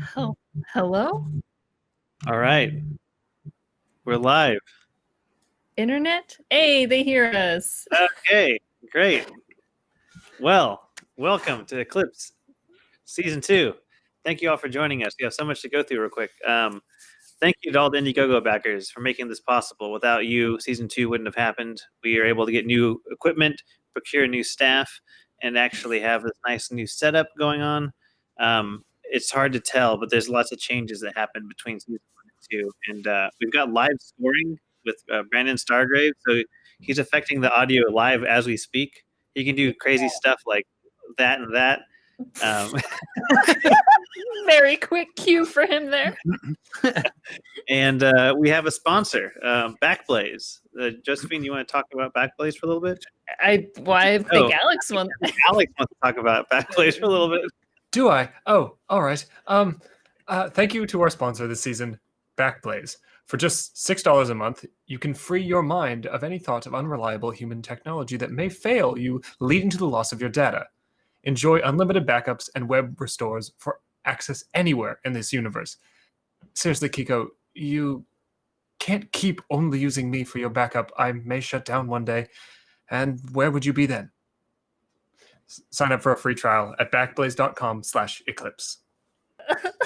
Hello? All right. We're live. Internet? Hey, they hear us. Okay, great. Well, welcome to Eclipse Season 2. Thank you all for joining us. We have so much to go through real quick. Thank you to all the Indiegogo backers for making this possible. Without you, Season 2 wouldn't have happened. We are able to get new equipment, procure new staff, and actually have this nice new setup going on. It's hard to tell, but there's lots of changes that happen between Season 1 and 2. And we've got live scoring with Brandon Stargrave, so he's affecting the audio live as we speak. He can do crazy stuff like that and that. Very quick cue for him there. And we have a sponsor, Backblaze. Josephine, you want to talk about Backblaze for a little bit? I think Alex wants. Alex wants to talk about Backblaze for a little bit. Do I? Oh, all right. Thank you to our sponsor this season, Backblaze. For just $6 a month, you can free your mind of any thought of unreliable human technology that may fail you, leading to the loss of your data. Enjoy unlimited backups and web restores for access anywhere in this universe. Seriously, Kiko, you can't keep only using me for your backup. I may shut down one day. And where would you be then? Sign up for a free trial at backblaze.com/eclipse.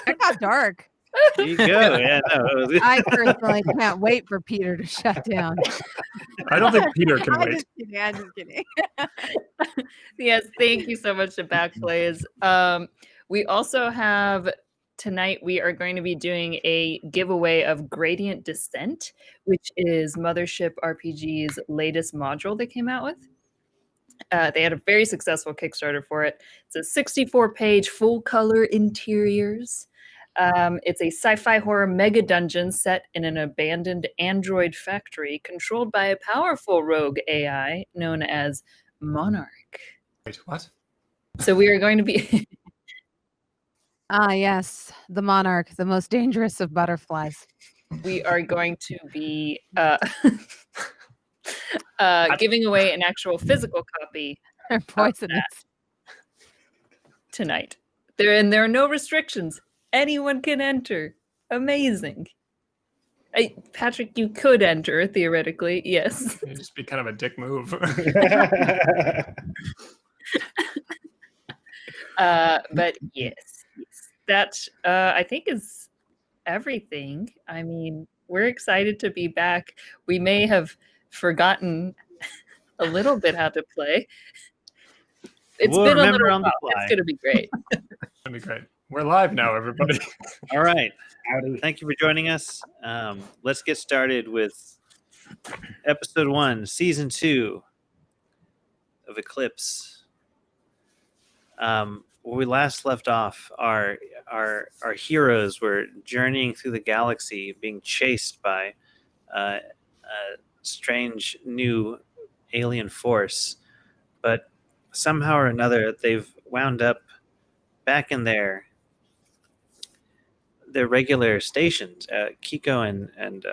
It got dark. There you go. Yeah, no. I personally can't wait for Peter to shut down. I don't think Peter can I'm wait. just kidding. I'm just kidding. Yes, thank you so much to Backblaze. We also have tonight, we are going to be doing a giveaway of Gradient Descent, which is Mothership RPG's latest module they came out with. They had a very successful Kickstarter for it. It's a 64-page full-color interiors. It's a sci-fi horror mega dungeon set in an abandoned android factory controlled by a powerful rogue AI known as Monarch. Wait, what? So we are going to be... Yes, the Monarch, the most dangerous of butterflies. We are going to be giving away an actual physical copy They're poisonous. Tonight. There are no restrictions. Anyone can enter. Amazing. Patrick, you could enter, theoretically, yes. It'd just be kind of a dick move. But yes. That, I think, is everything. I mean, we're excited to be back. We may have forgotten a little bit how to play. We'll been a remember little on the while. fly. It's going to be great. That'd be great. We're live now, everybody. All right. Thank you for joining us. Let's get started with Episode 1, Season 2 of Eclipse. Where we last left off, our heroes were journeying through the galaxy, being chased by a strange new alien force. But somehow or another, they've wound up back in their regular stations. Kiko and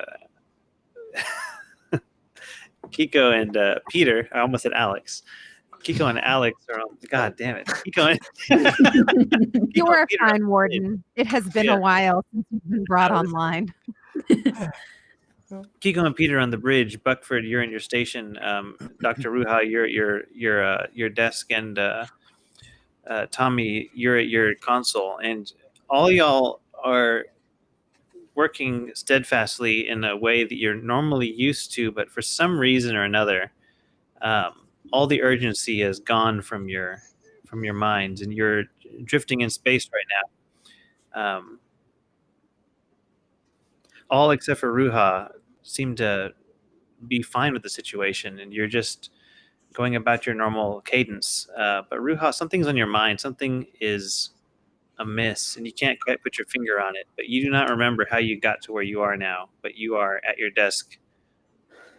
Kiko and Peter. I almost said Alex. Kiko and Alex are on. God damn it! Kiko and You are Peter fine, Warden. It has been a while since you've been brought online. Kiko and Peter on the bridge. Buckford, you're in your station. Dr. Ruha, you're at your desk, and Tommy, you're at your console, and all y'all are working steadfastly in a way that you're normally used to, but for some reason or another, all the urgency has gone from your minds, and you're drifting in space right now. All except for Ruha seem to be fine with the situation, and you're just going about your normal cadence. But Ruha, something's on your mind. Something is amiss, and you can't quite put your finger on it. But you do not remember how you got to where you are now. But you are at your desk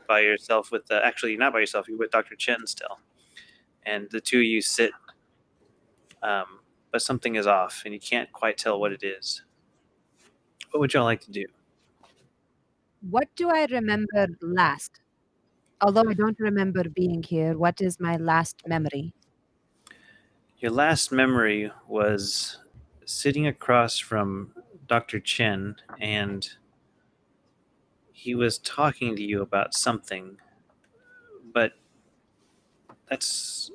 by yourself with actually not by yourself. You're with Dr. Chen still, and the two of you sit. But something is off, and you can't quite tell what it is. What would y'all like to do? What do I remember last? Although I don't remember being here, what is my last memory? Your last memory was sitting across from Dr. Chen, and he was talking to you about something, but that's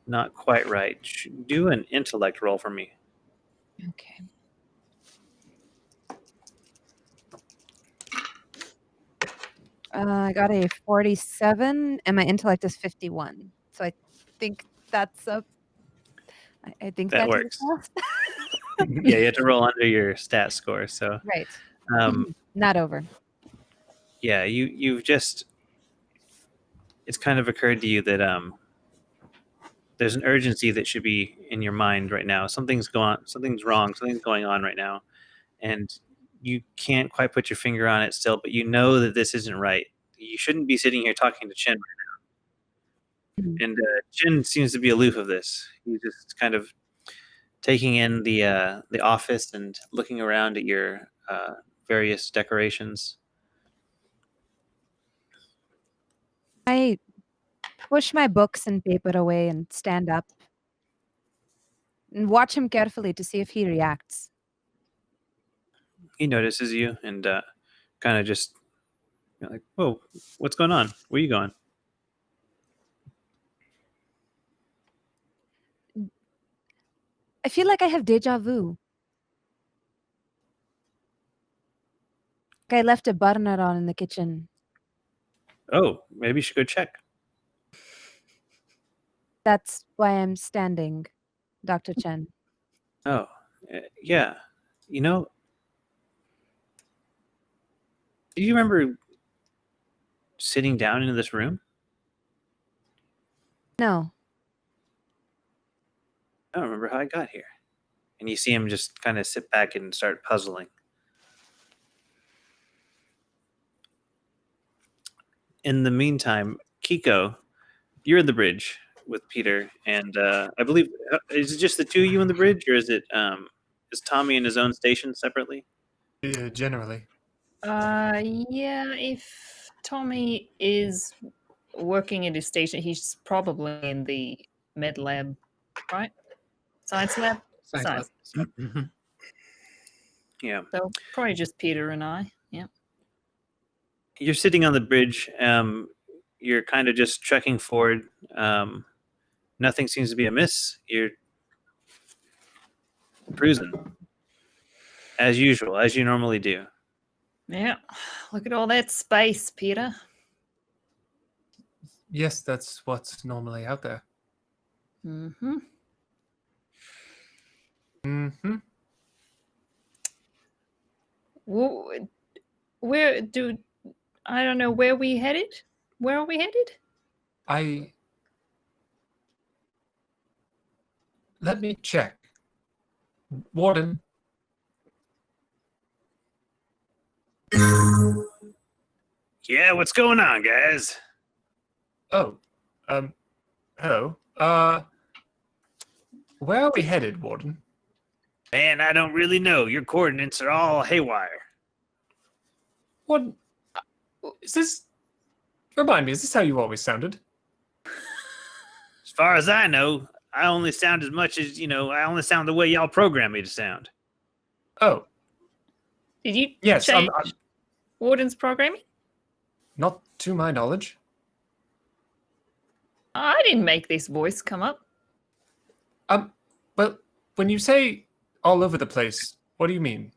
not quite right. Do an intellect roll for me. Okay. I got a 47, and my intellect is 51. So I think that's a. I think That that's works. a pass. Yeah, you have to roll under your stat score. So, Right. um, Not over. yeah, you've just, it's kind of occurred to you that there's an urgency that should be in your mind right now. Something's wrong, something's going on right now, and you can't quite put your finger on it still, but you know that this isn't right. You shouldn't be sitting here talking to Chen right Mhm. now. And Chen seems to be aloof of this. He's just kind of taking in the office and looking around at your various decorations. I push my books and paper away and stand up and watch him carefully to see if he reacts. He notices you and kind of just like, whoa, what's going on? Where are you going? I feel like I have deja vu. Like I left a burner on in the kitchen. Oh, maybe you should go check. That's why I'm standing, Dr. Chen. Oh, yeah. You know, do you remember sitting down into this room? No. I don't remember how I got here. And you see him just kind of sit back and start puzzling. In the meantime, Kiko, you're in the bridge with Peter, and I believe is it just the two of you in the bridge, or is it is Tommy in his own station separately? Generally. Yeah, if Tommy is working at his station, he's probably in the med lab, right? Science lab? Science lab. Yeah. So probably just Peter and I. Yeah. You're sitting on the bridge. You're kind of just trekking forward. Nothing seems to be amiss. You're cruising as usual, as you normally do. Yeah. Look at all that space, Peter. Yes, that's what's normally out there. Mm-hmm. Mm-hmm. Where do I don't know where we headed? Where are we headed? Let me check. Warden. Yeah, what's going on, guys? Oh, hello. Where are we headed, Warden? Man, I don't really know. Your coordinates are all haywire. What is this? Remind me, is this how you always sounded? As far as I know, I only sound as much as, I only sound the way y'all program me to sound. Oh, Did you yes. change Warden's programming? Not to my knowledge. I didn't make this voice come up. Well, when you say all over the place, what do you mean?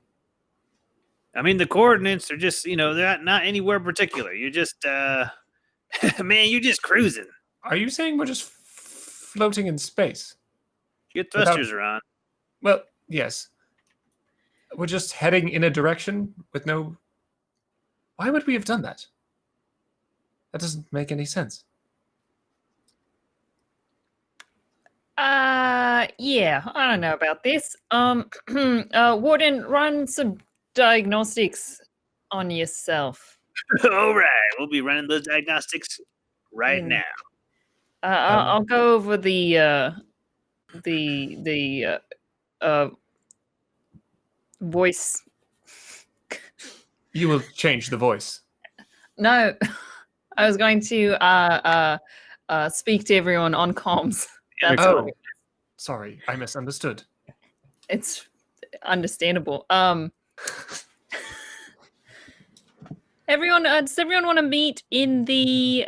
I mean, the coordinates are just, they're not anywhere particular. You're just, man, you're just cruising. Are you saying we're just floating in space? Your thrusters are on. Well, yes. We're just heading in a direction with no... Why would we have done that? That doesn't make any sense. Yeah, I don't know about this. Warden, run some diagnostics on yourself. All right, we'll be running those diagnostics right now. I'll go over the voice. You will change the voice. No, I was going to speak to everyone on comms. That's Oh, sorry, I misunderstood. It's understandable. Everyone, does everyone want to meet in the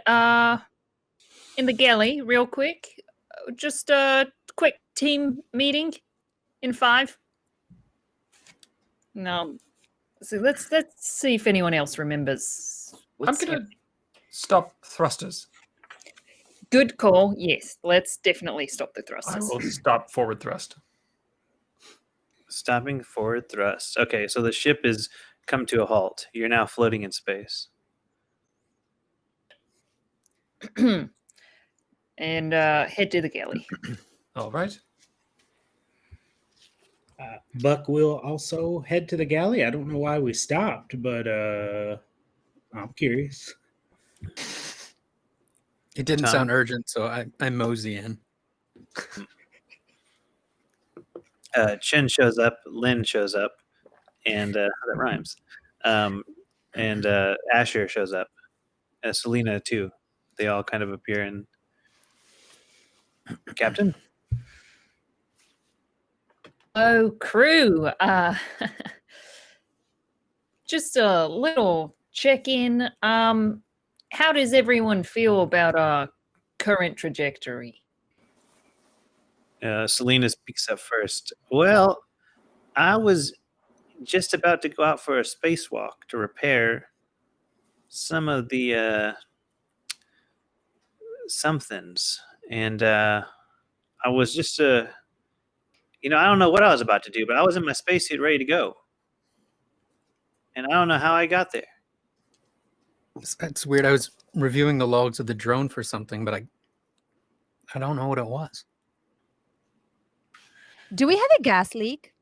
galley real quick? Just a quick team meeting in 5. No. So let's see if anyone else remembers. I'm gonna stop thrusters. Good call. Yes, let's definitely stop the I thrusters. will stop forward thrust. Stopping forward thrust. Okay, so the ship is come to a halt. You're now floating in space. And head to the galley. All right. Buck will also head to the galley. I don't know why we stopped, but I'm curious. It didn't Tom? sound urgent, so I mosey in. Chen shows up, Lynn shows up, and that rhymes. And Asher shows up. Selena too. They all kind of appear in. Captain? Oh, crew. Just a little check-in. How does everyone feel about our current trajectory? Selena speaks up first. Well, I was just about to go out for a spacewalk to repair some of the somethings. And I was just, I don't know what I was about to do, but I was in my spacesuit ready to go. And I don't know how I got there. That's weird. I was reviewing the logs of the drone for something, but I don't know what it was. Do we have a gas leak?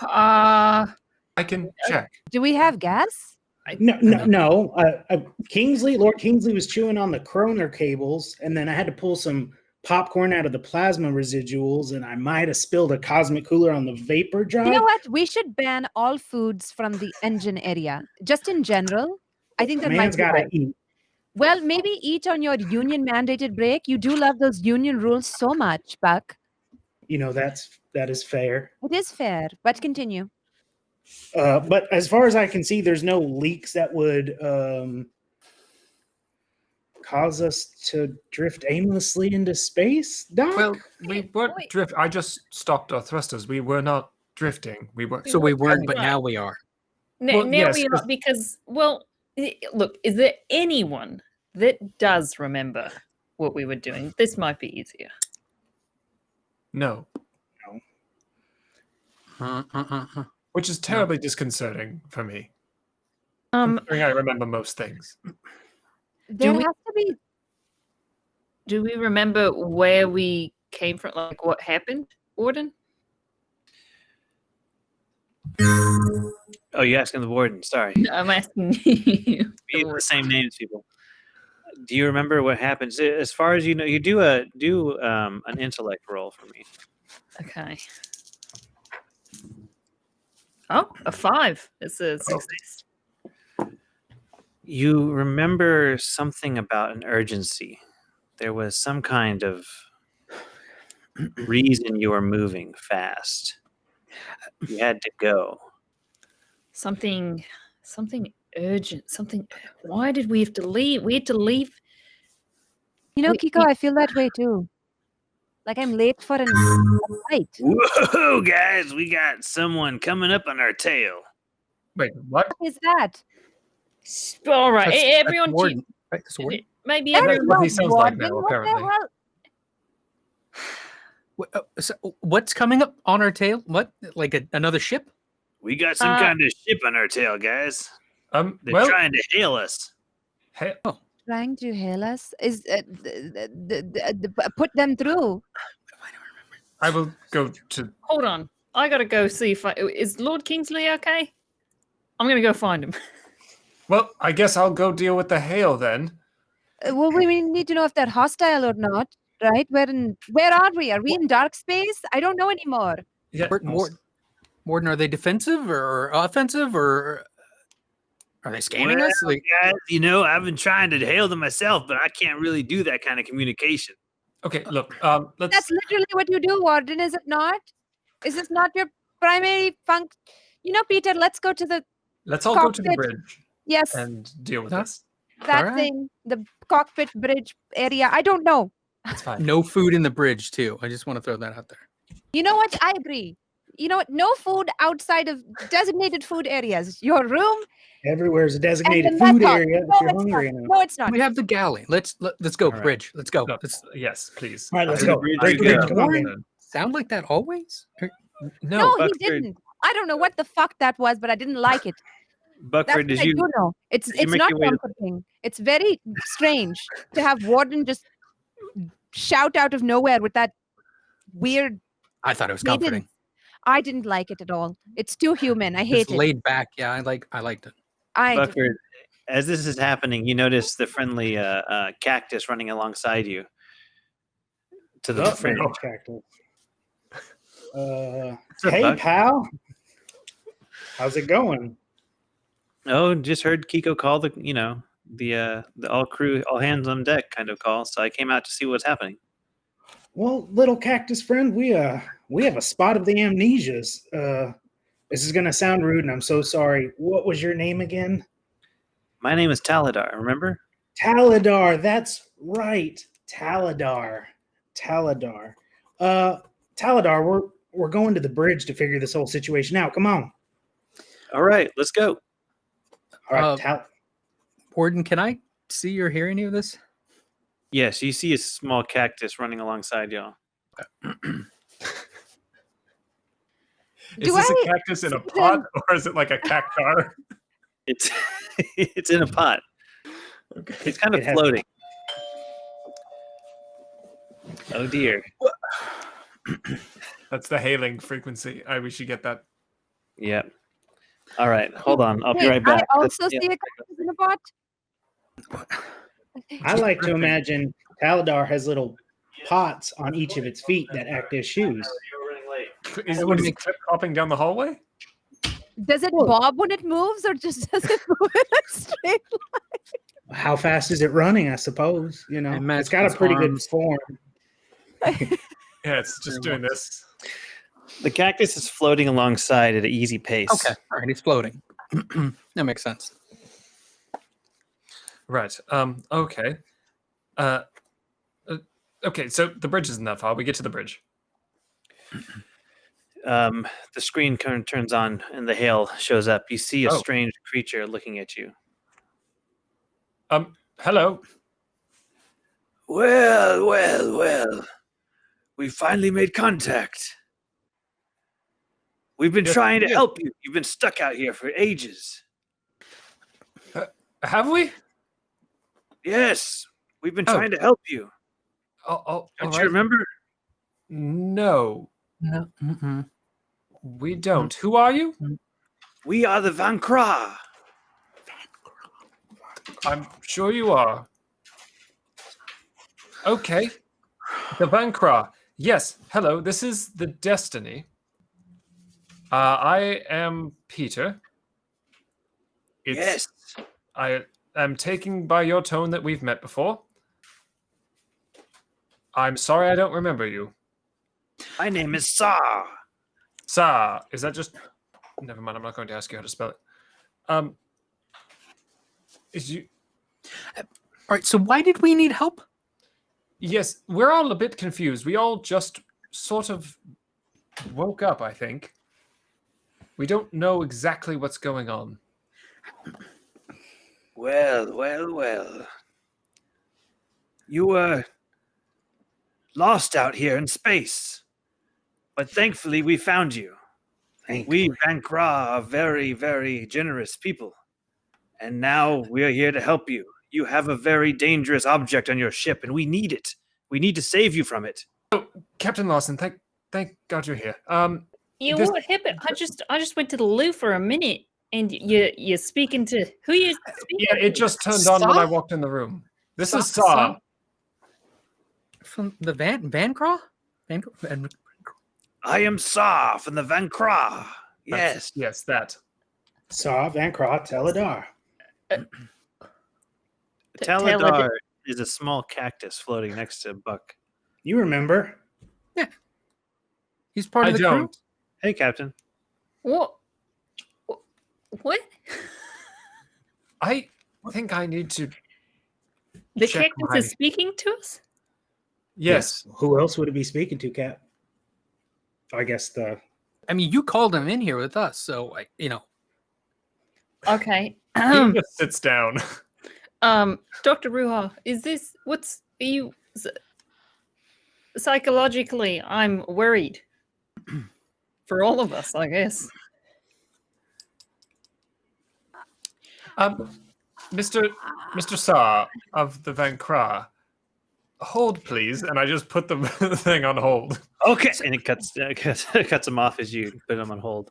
Uh, I can check. Do we have gas? No. Lord Kingsley was chewing on the Kroner cables, and then I had to pull some popcorn out of the plasma residuals, and I might have spilled a cosmic cooler on the vapor drive. You know what? We should ban all foods from the engine area. Just in general. I think that Man's might got be to right. eat. Well, maybe eat on your union mandated break. You do love those union rules so much, Buck. That is fair. It is fair, but continue. But as far as I can see, there's no leaks that would cause us to drift aimlessly into space, Doc? Well, we weren't drift. I just stopped our thrusters. We were not drifting. We were. So we weren't, but Right. now we are. Well, now yes, we are, 'cause- because, look, is there anyone that does remember what we were doing? This might be easier. No, which is terribly disconcerting for me. Considering I remember most things. There we- has to be. Do we remember where we came from? Like what happened, Warden? Oh, you're asking the warden. Sorry. I'm asking you. We use the same names, people. Do you remember what happens? As far as you know, you do an intellect roll for me. Okay. Oh, a 5. It's a success. You remember something about an urgency. There was some kind of reason you were moving fast. You had to go. Something urgent. Why did we have to leave? We had to leave. You know, We- Kiko, I feel that way too. Like I'm late for a flight. Whoa, guys, we got someone coming up on our tail. Wait, what? What is that? All right, That's everyone. Warden. Right, that's Warden. Maybe That is everyone. what not he sounds like Warden. now, What the apparently. hell? So what's coming up on our tail? What? Like another ship? We got some kind of ship on our tail, guys. They're Well, trying to hail us. hey, Trying to hail us? Is put them through. I will go to. Hold on. I gotta go see if is Lord Kingsley okay? I'm gonna go find him. Well, I guess I'll go deal with the hail then. Well, we need to know if they're hostile or not, right? Where are we? Are we in dark space? I don't know anymore. Yeah. Warden, are they defensive or offensive or are they scanning us? Like, Guys, I've been trying to hail them myself, but I can't really do that kind of communication. Okay. Look. Let's. That's literally what you do, Warden, is it not? Is this not your primary function? Peter, let's go to the Let's all go to the cockpit. bridge yes, and deal with Huh? this. that Alright. thing, the cockpit bridge area. I don't know. It's fine. No food in the bridge too. I just want to throw that out there. You know what? I agree. You know what? No food outside of designated food areas. Your room Everywhere is a and designated then food that's all. area if No, you're it's hungry not. enough. No, it's not. We have the galley. Let's go. All right. Bridge. Let's go. No, Let's yes, please. All right, let's To the go. bridge Bridge, we bridge, go. come on, man. Warden. sound like that always. No, No, he Buckford. didn't. I don't know what the fuck that was, but I didn't like it. That's Buckford, what did I you? do know. It's you make not your way to- comforting. It's very strange to have Warden just shout out of nowhere with that weird I thought it was cadence. comforting. I didn't like it at all. It's too human. I It's hate it. laid back. Yeah, I liked it. Buckford, as this is happening, you notice the friendly cactus running alongside you. To the Oh, fridge. no. Cactus. What's up, Hey, Buck? pal. How's it going? Oh, just heard Kiko call the all crew, all hands on deck kind of call. So I came out to see what's happening. Well, little cactus friend, we have a spot of the amnesias. This is gonna sound rude, and I'm so sorry. What was your name again? My name is Taladar. Remember? Taladar. That's right, Taladar. Taladar. Taladar, we're going to the bridge to figure this whole situation out. Come on. All right, let's go. All right, Warden, can I see or hear any of this? Yes, you see a small cactus running alongside y'all. is Do this I- a cactus in a pot or is it like a cactar? It's it's in a pot. Okay. It's kind of It has- floating. Oh dear. That's the hailing frequency. We should get that. Yep. All right, hold on. I'll be Hey, right back. I also Yeah. see a cactus in a pot. I like to imagine Taladar has little pots on each of its feet that act as shoes. Is would it make- clip hopping down the hallway? Does it bob when it moves, or just does it move in a straight How fast is it running? I suppose Imagine it's got a its pretty good arms. form. Yeah, it's just doing this. The cactus is floating alongside at an easy pace. Okay, all right, he's floating. That makes sense. Right. Okay. Okay. So the bridge isn't that far. We get to the bridge. The screen turns on and the hail shows up. You see a Oh. strange creature looking at you. Hello. Well. We finally made contact. We've been Yes, trying to we did. help you. You've been stuck out here for ages. Have we? Yes, we've been Oh. trying to help you. All Don't right. you remember? No, No. Mm-mm. we don't. Who are you? We are the Van Kra. I'm sure you are. Okay. The Vankra. Yes. Hello. This is the Destiny. I am Peter. Yes. I am taking by your tone that we've met before. I'm sorry I don't remember you. My name is Sa. Sa, is that just... Never mind, I'm not going to ask you how to spell it. Is you... All right, so why did we need help? Yes, we're all a bit confused. We all just sort of woke up, I think. We don't know exactly what's going on. Well. You were lost out here in space. But thankfully we found you. We Van Kra are very, very generous people. And now we are here to help you. You have a very dangerous object on your ship, and we need it. We need to save you from it. Captain Lawson, thank God you're here. You This- what happened? I just went to the loo for a minute, and you're speaking to who you speaking? Yeah, it just turned on when Sa? I walked in the room. This is Sa? Sa. From the Van Craw? Van I am Sa from the Van Kra. Yes. Yes, that. Saw Van Kra Taladar. Taladar is a small cactus floating next to Buck. You remember? He's part I of the don't. Hey, Captain. What? What? I think I need to. The check cactus my- is speaking to us? Yes. Who else would it be speaking to, Cap? I guess the. I mean, you called him in here with us, so Okay. He just sits down. Dr. Ruha, is this psychologically, I'm worried. For all of us, I guess. Mr. Saar of the Van Kra, hold please, and I just put the thing on hold. Okay, and it cuts him off as you put him on hold.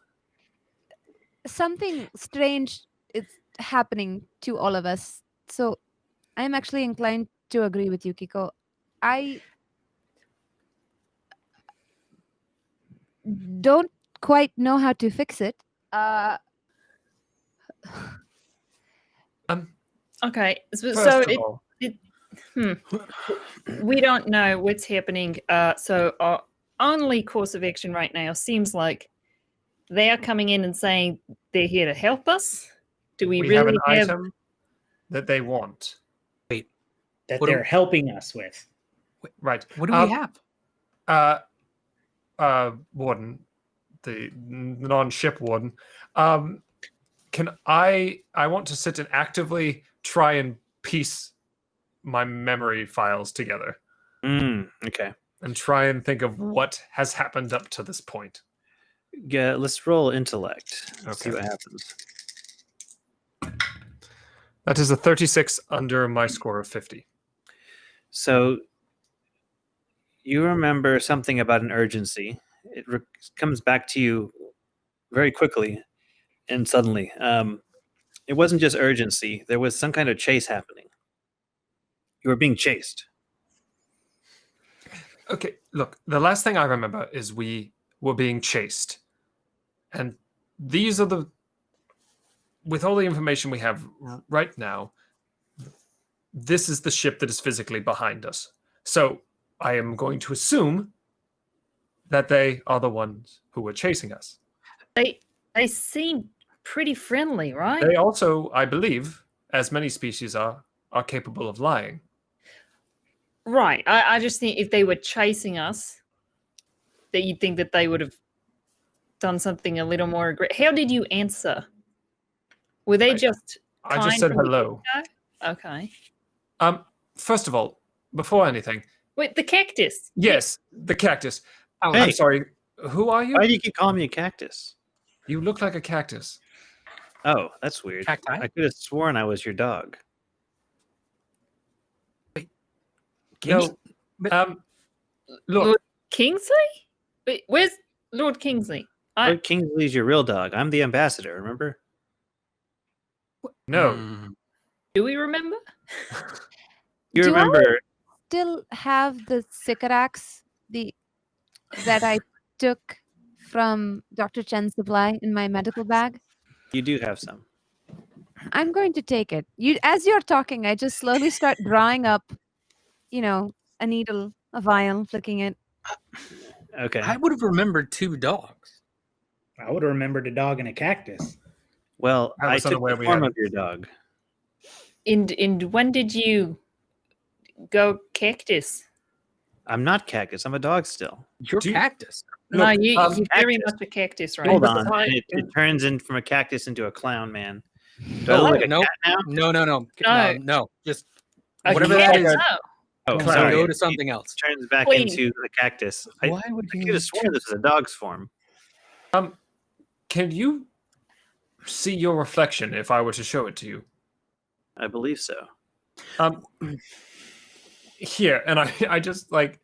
Something strange is happening to all of us. So I'm actually inclined to agree with you, Kiko. I don't quite know how to fix it. Okay. So First of all, we don't know what's happening. So our only course of action right now seems like they are coming in and saying they're here to help us. Do we we really have an item that they want. That What do- they're helping us with. Right. what do we have? Warden, the non-ship warden. Can I want to sit and actively try and piece my memory files together Okay. and try and think of what has happened up to this point. Yeah, let's roll intellect. See Okay. what happens. That is a 36 under my score of 50. So you remember something about an urgency. It comes back to you very quickly and suddenly. It wasn't just urgency. There was some kind of chase happening. You were being chased. Okay, look, the last thing I remember is we were being chased. And these are with all the information we have right now, this is the ship that is physically behind us. So I am going to assume that they are the ones who were chasing us. They seem pretty friendly, right? They also, I believe, as many species are capable of lying. Right. I just think if they were chasing us, that you'd think that they would have done something a little more aggressive. How did you answer? Were they just I just kind said from the hello. get-go? Okay. First of all, before anything, Wait, the cactus. yes, the cactus. Oh, Hey. I'm sorry. Who are you? Why do you keep calling me a cactus? You look like a cactus. Oh, that's weird. Cacti? I could have sworn I was your dog. No. Look, Lord Kingsley? Wait, where's Lord Kingsley? Lord Kingsley's your real dog. I'm the ambassador, remember? no. Do we remember? You Do I- remember Still have the Sycorax that I took from Dr. Chen's supply in my medical bag. you do have some. I'm going to take it. As you're talking, I just slowly start drawing up, a needle, a vial, flicking it. Okay. I would have remembered 2 dogs. I would have remembered a dog and a cactus. Well, I I was took unaware the we form had- of your dog. And when did you go cactus? I'm not cactus. I'm a dog still. You're Do you- cactus. No, Look, you're very cactus. much a cactus, right? Hold but on. the time- And it turns in from a cactus into a clown man. Do I Oh, look like a no. cat now? No. No. Just A whatever that cat? is. Oh, Oh, Clown. sorry. Go It to something else. turns back Please. into the cactus. I Why would could you? have sworn this was a dog's form. Can you see your reflection if I were to show it to you? I believe so. Here, and I just like,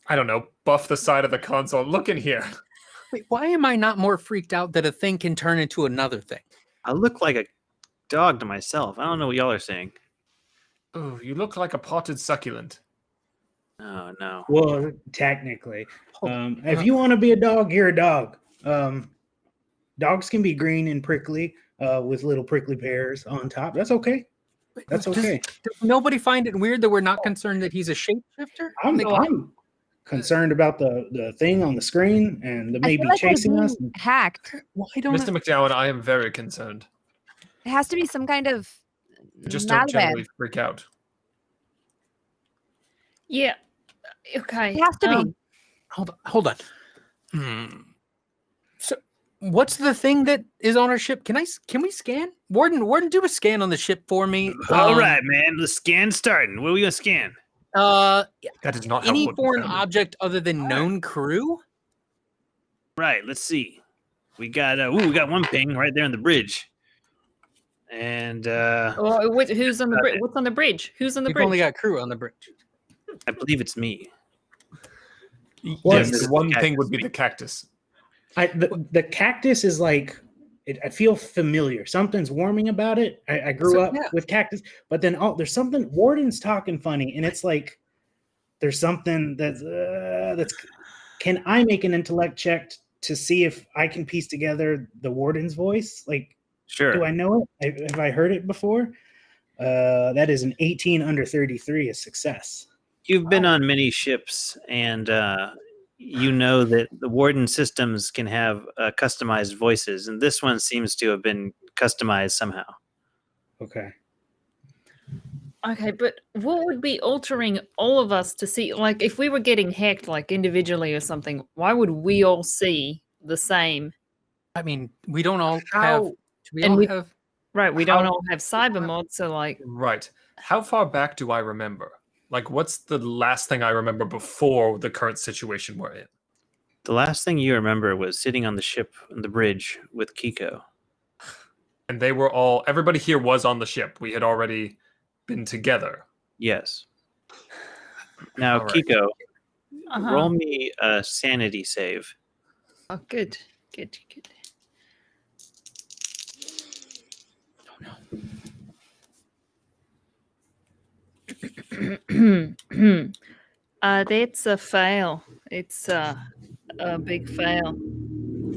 I don't know, buff the side of the console. Look in here. Wait, why am I not more freaked out that a thing can turn into another thing? I look like a dog to myself. I don't know what y'all are saying. Oh, you look like a potted succulent. Oh, no. Well, technically. If you want to be a dog, you're a dog. Dogs can be green and prickly with little prickly pears on top. That's okay. That's okay. Does nobody find it weird that we're not concerned that he's a shapeshifter? I'm concerned about the thing on the screen and the I feel maybe like we're chasing us. being hacked. Why don't Mr. McDowell, I am very concerned. It has to be some kind of Just don't malware. generally freak out. Yeah. Okay. It has to be. hold on. So what's the thing that is on our ship? Can we scan? Warden, do a scan on the ship for me. All right, man. The scan's starting. What are we gonna scan? Uh, That is not how any Warden foreign sounded. object other than known crew? Right. Let's see. We got we got one ping right there on the bridge. And Who's on the bridge? What's on the bridge? Who's on the We've bridge? only got crew on the bridge. I believe it's me. Well, Yes, it's the one the thing would be cactus. the cactus. The cactus is like I feel familiar. Something's warming about it. I grew up with cactus, but then there's something. Warden's talking funny, and it's like there's something that's. Can I make an intellect check to see if I can piece together the Warden's voice? Like, Sure. do I know it? Have I heard it before? That is an 18 under 33, a success. You've been on many ships, and you know that the Warden systems can have customized voices, and this one seems to have been customized somehow. Okay. Okay, but what would be altering all of us to see? Like, if we were getting hacked, like individually or something, why would we all see the same? I mean, we don't all How- have. Do we and all we- have? Right, we don't How- all have cyber mods, so like, Right. How far back do I remember? Like, what's the last thing I remember before the current situation we're in? The last thing you remember was sitting on the ship on the bridge with Kiko. And they were all, everybody here was on the ship. We had already been together. Yes. Now, All right. Kiko, uh-huh. roll me a sanity save. Oh, good. That's a fail. It's a big fail.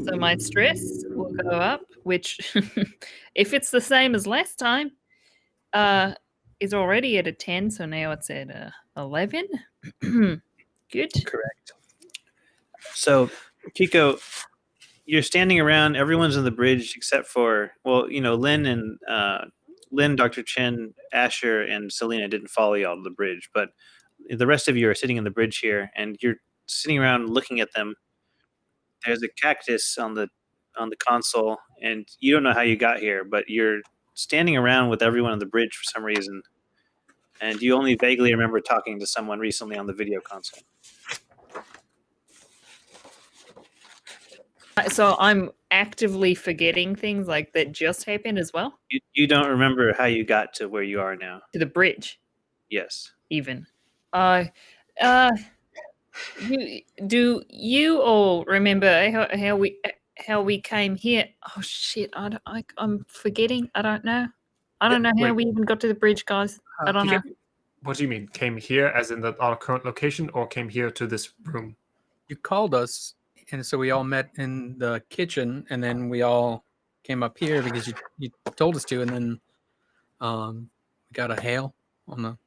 So my stress will go up, which, if it's the same as last time, is already at a 10. So now it's at 11. Good. Correct. So, Kiko, you're standing around. Everyone's on the bridge except for, well, Lynn and Dr. Chen, Asher, and Selena didn't follow you all to the bridge, but the rest of you are sitting on the bridge here, and you're sitting around looking at them. There's a cactus on the console, and you don't know how you got here, but you're standing around with everyone on the bridge for some reason, and you only vaguely remember talking to someone recently on the video console. So I'm actively forgetting things like that just happened as well? You don't remember how you got to where you are now. To the bridge, Yes. even. Do you all remember how we came here? Oh shit! I'm forgetting. I don't know. I don't know how Wait. we even got to the bridge, guys. I don't know. What do you mean? Came here as in our current location, or came here to this room? You called us, and so we all met in the kitchen, and then we all came up here because you told us to, and then we got a hail on the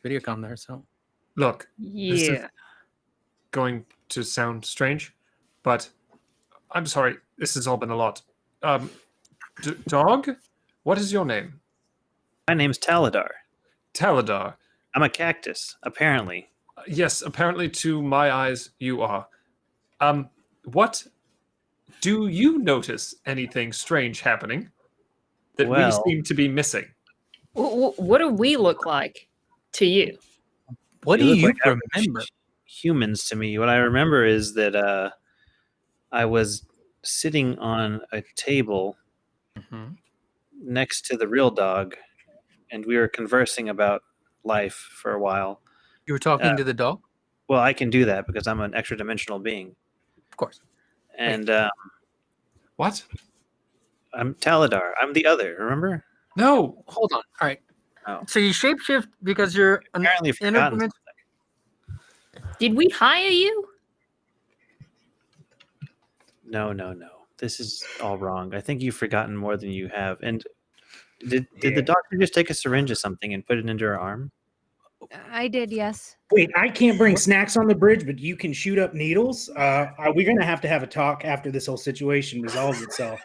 videocom there. So Look, this is Yeah. going to sound strange, but I'm sorry. This has all been a lot. Dog, what is your name? My name's Taladar. Taladar. I'm a cactus, apparently. Yes, apparently to my eyes you are. What do you notice anything strange happening that Well- we seem to be missing? What do we look like to you? what You do look you like average remember? Humans to me. What I remember is that I was sitting on a table next to the real dog, and we were conversing about life for a while. You were talking to the dog, Well, I can do that because I'm an extra dimensional being. of course. And What? I'm Taladar. I'm the other, remember? No. Hold on. All right. Oh. So you shapeshift because you're an Apparently forgotten. interdimensional. Did we hire you? No. This is all wrong. I think you've forgotten more than you have. And did the doctor just take a syringe of something and put it into her arm? I did, yes. Wait, I can't bring snacks on the bridge, but you can shoot up needles. Are we going to have a talk after this whole situation resolves itself?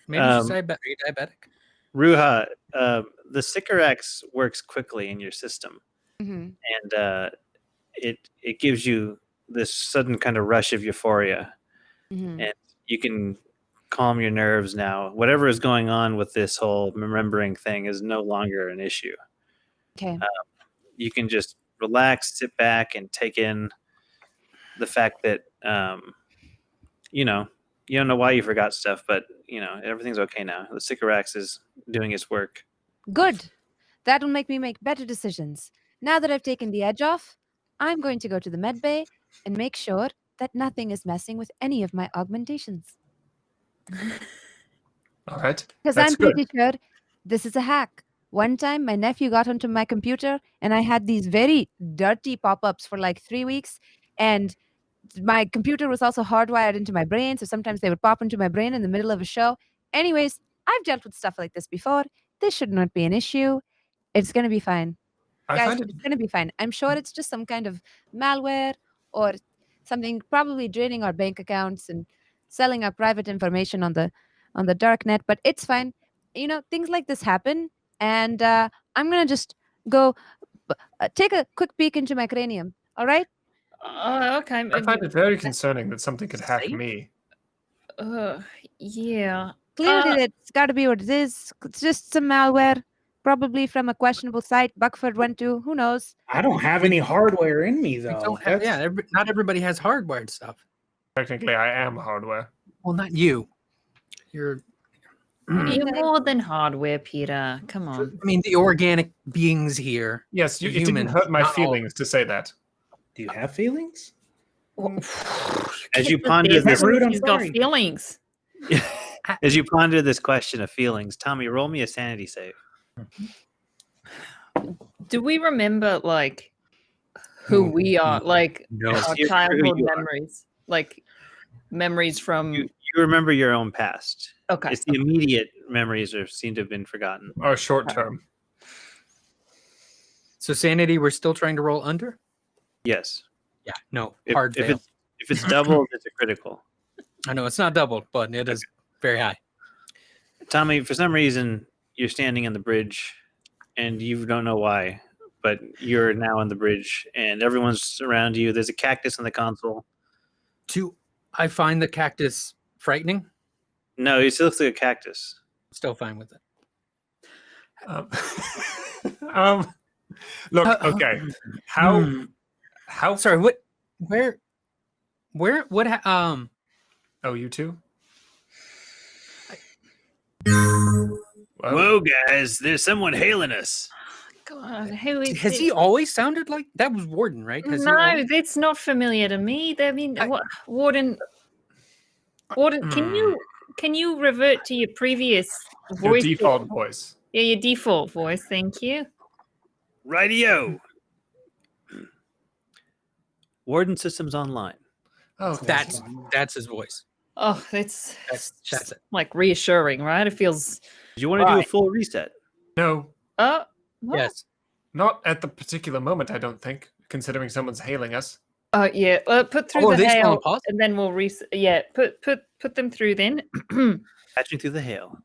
Maybe she's are you diabetic? Ruha, the Sycorax works quickly in your system, Hmm. and it gives you this sudden kind of rush of euphoria, Hmm. and you can calm your nerves now. Whatever is going on with this whole remembering thing is no longer an issue. Okay. You can just relax, sit back, and take in the fact that you don't know why you forgot stuff, but everything's okay now. The Sycorax is doing its work. Good. That'll make me make better decisions. Now that I've taken the edge off, I'm going to go to the med bay and make sure that nothing is messing with any of my augmentations. All right. Because That's I'm good. pretty sure this is a hack. One time, my nephew got onto my computer and I had these very dirty pop ups for like 3 weeks. And my computer was also hardwired into my brain. So sometimes they would pop into my brain in the middle of a show. Anyways, I've dealt with stuff like this before. This should not be an issue. It's going to be fine. I Guys, find it it's going to be fine. I'm sure it's just some kind of malware or something probably draining our bank accounts and selling our private information on the dark net, but it's fine. Things like this happen, and I'm going to just go take a quick peek into my cranium. All right? Okay. I find it very concerning that something could hack Safe? me. Yeah. Clearly, that's got to be what it is. It's just some malware, probably from a questionable site Buckford went to. Who knows? I don't have any hardware in me, We though. don't have, not everybody has hardwired stuff. Technically, I am hardware. Well, not you. You're. You're more than hardware, Peter. Come on. I mean, the organic beings here. Yes, it didn't Humans, hurt my not all. feelings to say that. Do you have feelings? As you Kiss the ponder beard. this, rude? I'm He's got sorry. feelings. as you ponder this question of feelings, Tommy, roll me a sanity save. Do we remember like who we are? Like No. our You remember who childhood you are. memories? Like memories from You remember your own past. okay. It's the immediate memories seem to have been forgotten. Or short term. So sanity, we're still trying to roll under. Yes. Yeah. No. If, Hard if fail. it's doubled, it's a critical. I know it's not doubled, but it is very high. Tommy, for some reason, you're standing on the bridge, and you don't know why, but you're now on the bridge, and everyone's around you. There's a cactus on the console. I find the cactus frightening. No, he still looks like a cactus. Still fine with it. Look, okay. How Sorry. What? Where? What? Oh, you too? Whoa, guys! There's someone hailing us. God, who is Has this? he always sounded like that? Was Warden, right? Has he No, always- it's not familiar to me. I mean, what, Warden, can you revert to your previous Your voice? default voice. Yeah, your default voice. Thank you. Rightio. Warden systems online. Oh, That's his voice. Oh, it's That's it. like reassuring, right? It feels. Do you want to do a full reset? no, Oh, what? Yes. not at the particular moment. I don't think, considering someone's hailing us. Oh, yeah. Put through Oh, are the they still on hail, pause? and then we'll reset. Yeah, put them through then. Patching through the hail.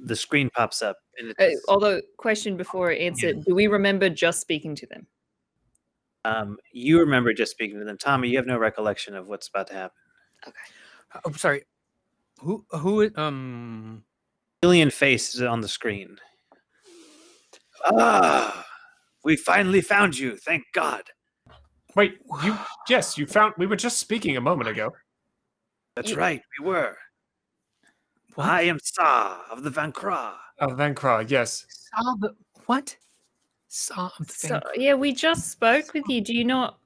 The screen pops up, and Although, question before answer: do we remember just speaking to them? you remember just speaking to them. Tommy, you have no recollection of what's about to happen. I'm sorry. Who? Alien face is on the screen. Ah, we finally found you. Thank God. Wait, yes, you found. We were just speaking a moment ago. That's right, we were. I am Sa of the Vankra. Oh, Vankra, yes. Saw the what? So, yeah, we just spoke with you. Do you not?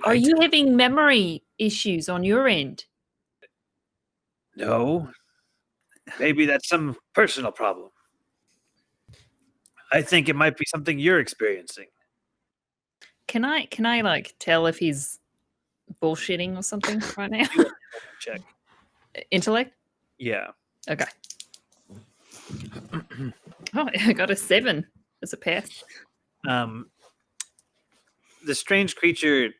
Are you having memory issues on your end? No. Maybe that's some personal problem. I think it might be something you're experiencing. Can I like tell if he's bullshitting or something right now? Check. Intellect? Yeah. Okay. Oh, I got a 7 as a pass. the strange creature,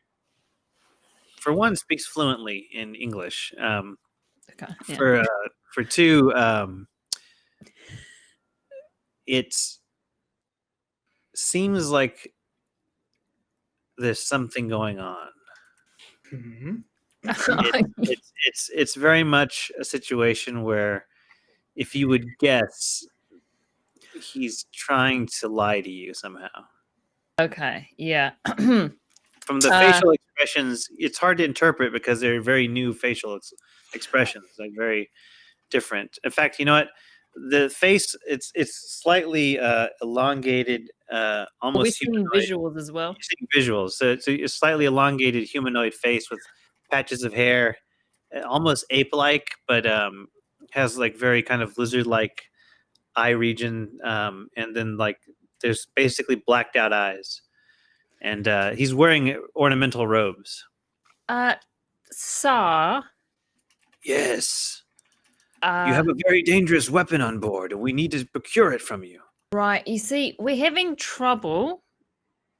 for one, speaks fluently in English. Okay. Yeah. For two, it seems like there's something going on. Mhm. It's very much a situation where, if you would guess, he's trying to lie to you somehow. Okay. Yeah. From the facial expressions, it's hard to interpret because they're very new facial expressions, like very different. In fact, you know what? The face, it's slightly elongated, We're almost seeing humanoid. visuals as well. You're seeing visuals. So it's a slightly elongated humanoid face with patches of hair, almost ape-like, but has like very kind of lizard-like eye region, and then like there's basically blacked out eyes, and he's wearing ornamental robes. Sa, Yes, uh, you have a very dangerous weapon on board, and we need to procure it from you. right. You see, we're having trouble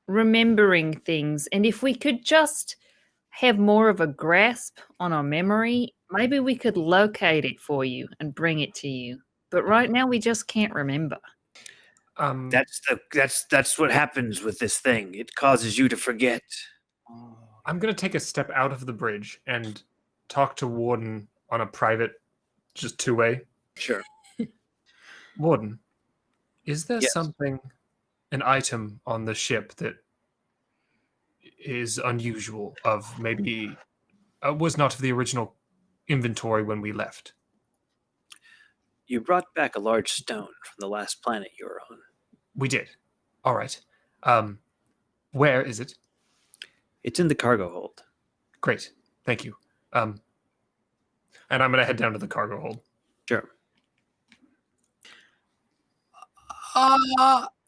remembering things, and if we could just have more of a grasp on our memory, maybe we could locate it for you and bring it to you. But right now, we just can't remember. That's what happens with this thing. It causes you to forget. I'm going to take a step out of the bridge and talk to Warden on a private, just two-way. Sure. Warden, is there Yes. something, an item on the ship that is unusual, of maybe was not of the original inventory when we left? You brought back a large stone from the last planet you were on. We did. All right. Where is it? It's in the cargo hold. Great. Thank you. And I'm going to head down to the cargo hold. Sure.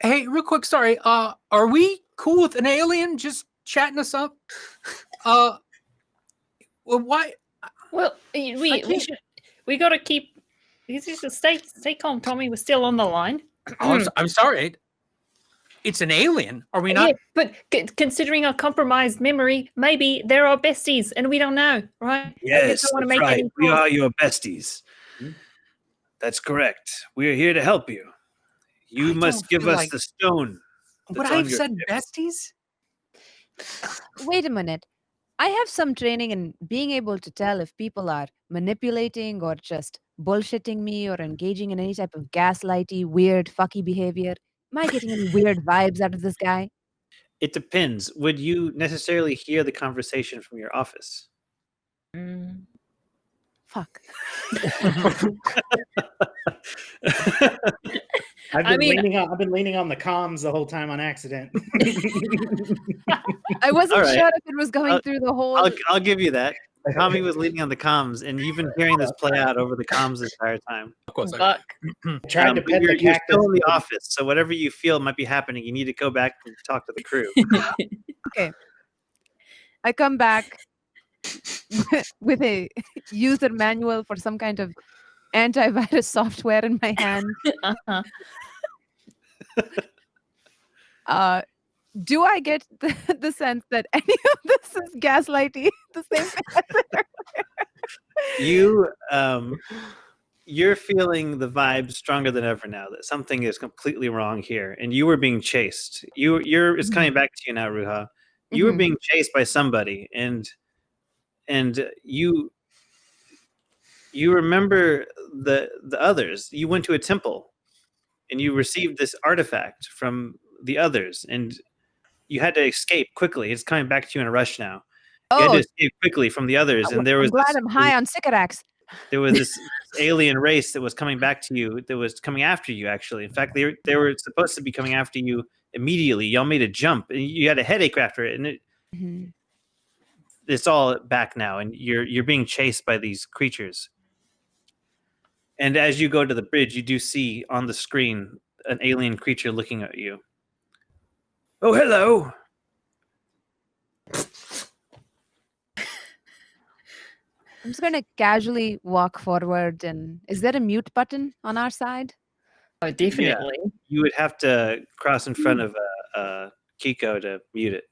Hey, real quick, sorry. Are we cool with an alien just chatting us up? Well, why? Well, we got to keep. You just stay calm, Tommy. We're still on the line. I'm sorry. It's an alien. Are we not? Yeah, but considering our compromised memory, maybe they're our besties, and we don't know, right? Yes, don't wanna that's make right. any We calls. are your besties. That's correct. We are here to help you. You I must don't give feel us like- the stone. Would that's I on have your said ship. besties? Wait a minute. I have some training in being able to tell if people are manipulating or just bullshitting me or engaging in any type of gaslighty, weird, fucky behavior. Am I getting any weird vibes out of this guy? It depends. Would you necessarily hear the conversation from your office? Mm. Fuck. I've I been mean- leaning on the comms the whole time on accident. I wasn't All right. sure if it was going through the whole. I'll give you that. Tommy was leaning on the comms, and you've been hearing this play out over the comms the entire time. Of course. Buck. Tried to But pet you're the cactus. still in the office, so whatever you feel might be happening, you need to go back and talk to the crew. I come back with a user manual for some kind of antivirus software in my hand. Uh-huh. Do I get the sense that any of this is gaslighting? The same thing. You're feeling the vibe stronger than ever now that something is completely wrong here, and you were being chased. It's coming back to you now, Ruha. You were Mhm. being chased by somebody, and you remember the others. You went to a temple, and you received this artifact from the others, and you had to escape quickly. It's coming back to you in a rush now. You had Oh, to escape quickly from the others, and there was I'm glad this- I'm high on Sycorax. there was this alien race that was coming back to you, that was coming after you, actually. In fact, they were supposed to be coming after you immediately. Y'all made a jump, and you had a headache after it, and Mhm. it's all back now, and you're being chased by these creatures. And as you go to the bridge, you do see on the screen an alien creature looking at you. Oh, hello. I'm just gonna casually walk forward. And is there a mute button on our side? Oh, definitely. You would have to cross in front of Kiko to mute it.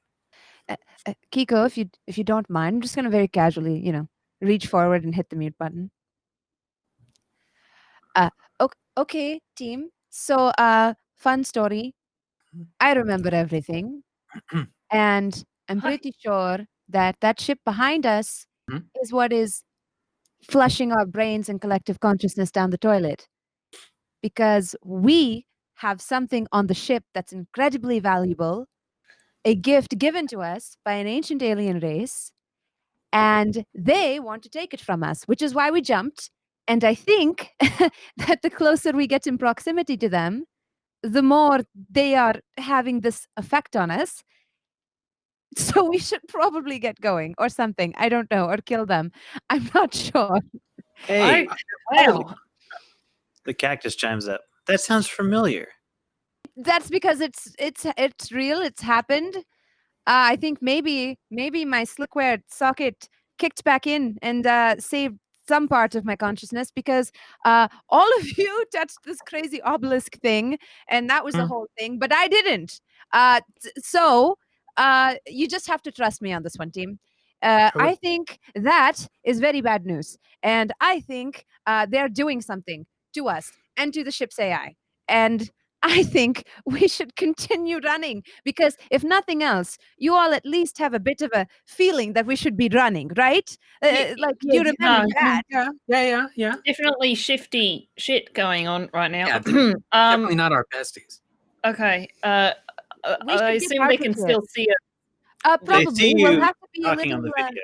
Kiko, if you don't mind, I'm just gonna very casually, reach forward and hit the mute button. Okay, team. So, fun story. I remember everything, and I'm pretty sure that ship behind us is what is flushing our brains and collective consciousness down the toilet, because we have something on the ship that's incredibly valuable, a gift given to us by an ancient alien race, and they want to take it from us, which is why we jumped. And I think that the closer we get in proximity to them, the more they are having this effect on us. So we should probably get going or something. I don't know, or kill them. I'm not sure. Hey, Wow. the cactus chimes up. That sounds familiar. That's because it's real. It's happened. I think maybe my slickware socket kicked back in and saved some part of my consciousness, because all of you touched this crazy obelisk thing, and that was the whole thing, but I didn't. So you just have to trust me on this one, team. I think that is very bad news, and I think they're doing something to us and to the ship's AI, and I think we should continue running, because if nothing else, you all at least have a bit of a feeling that we should be running, right? Like you remember that. Yeah. Definitely shifty shit going on right now. Yeah, definitely not our besties. Okay. We should I get assume they can Margaret still see us. They Probably see we'll you have to be a talking on little. the video.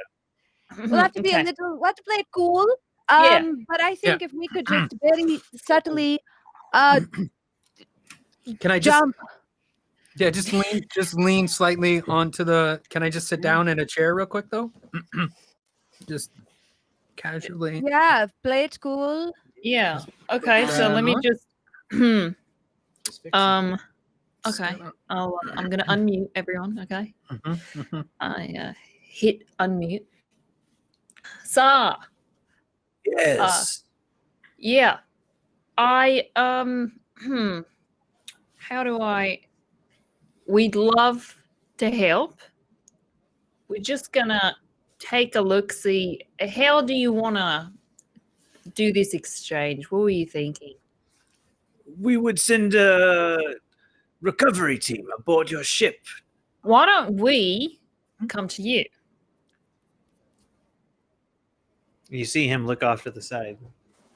We'll have to be a Okay. little. We'll have to play it cool. Yeah. But I think if we could just very subtly Can I just jump. just lean slightly onto the. Can I just sit down in a chair real quick though? Just casually. Yeah, play it cool. Yeah. Okay. So let me just. Okay. I'm gonna unmute everyone. Okay. I hit unmute. Sa. Yes. Yeah. I how do I we'd love to help. We're just gonna take a look, see how do you wanna do this exchange? What were you thinking? We would send a recovery team aboard your ship. Why don't we come to you? You see him look off to the side.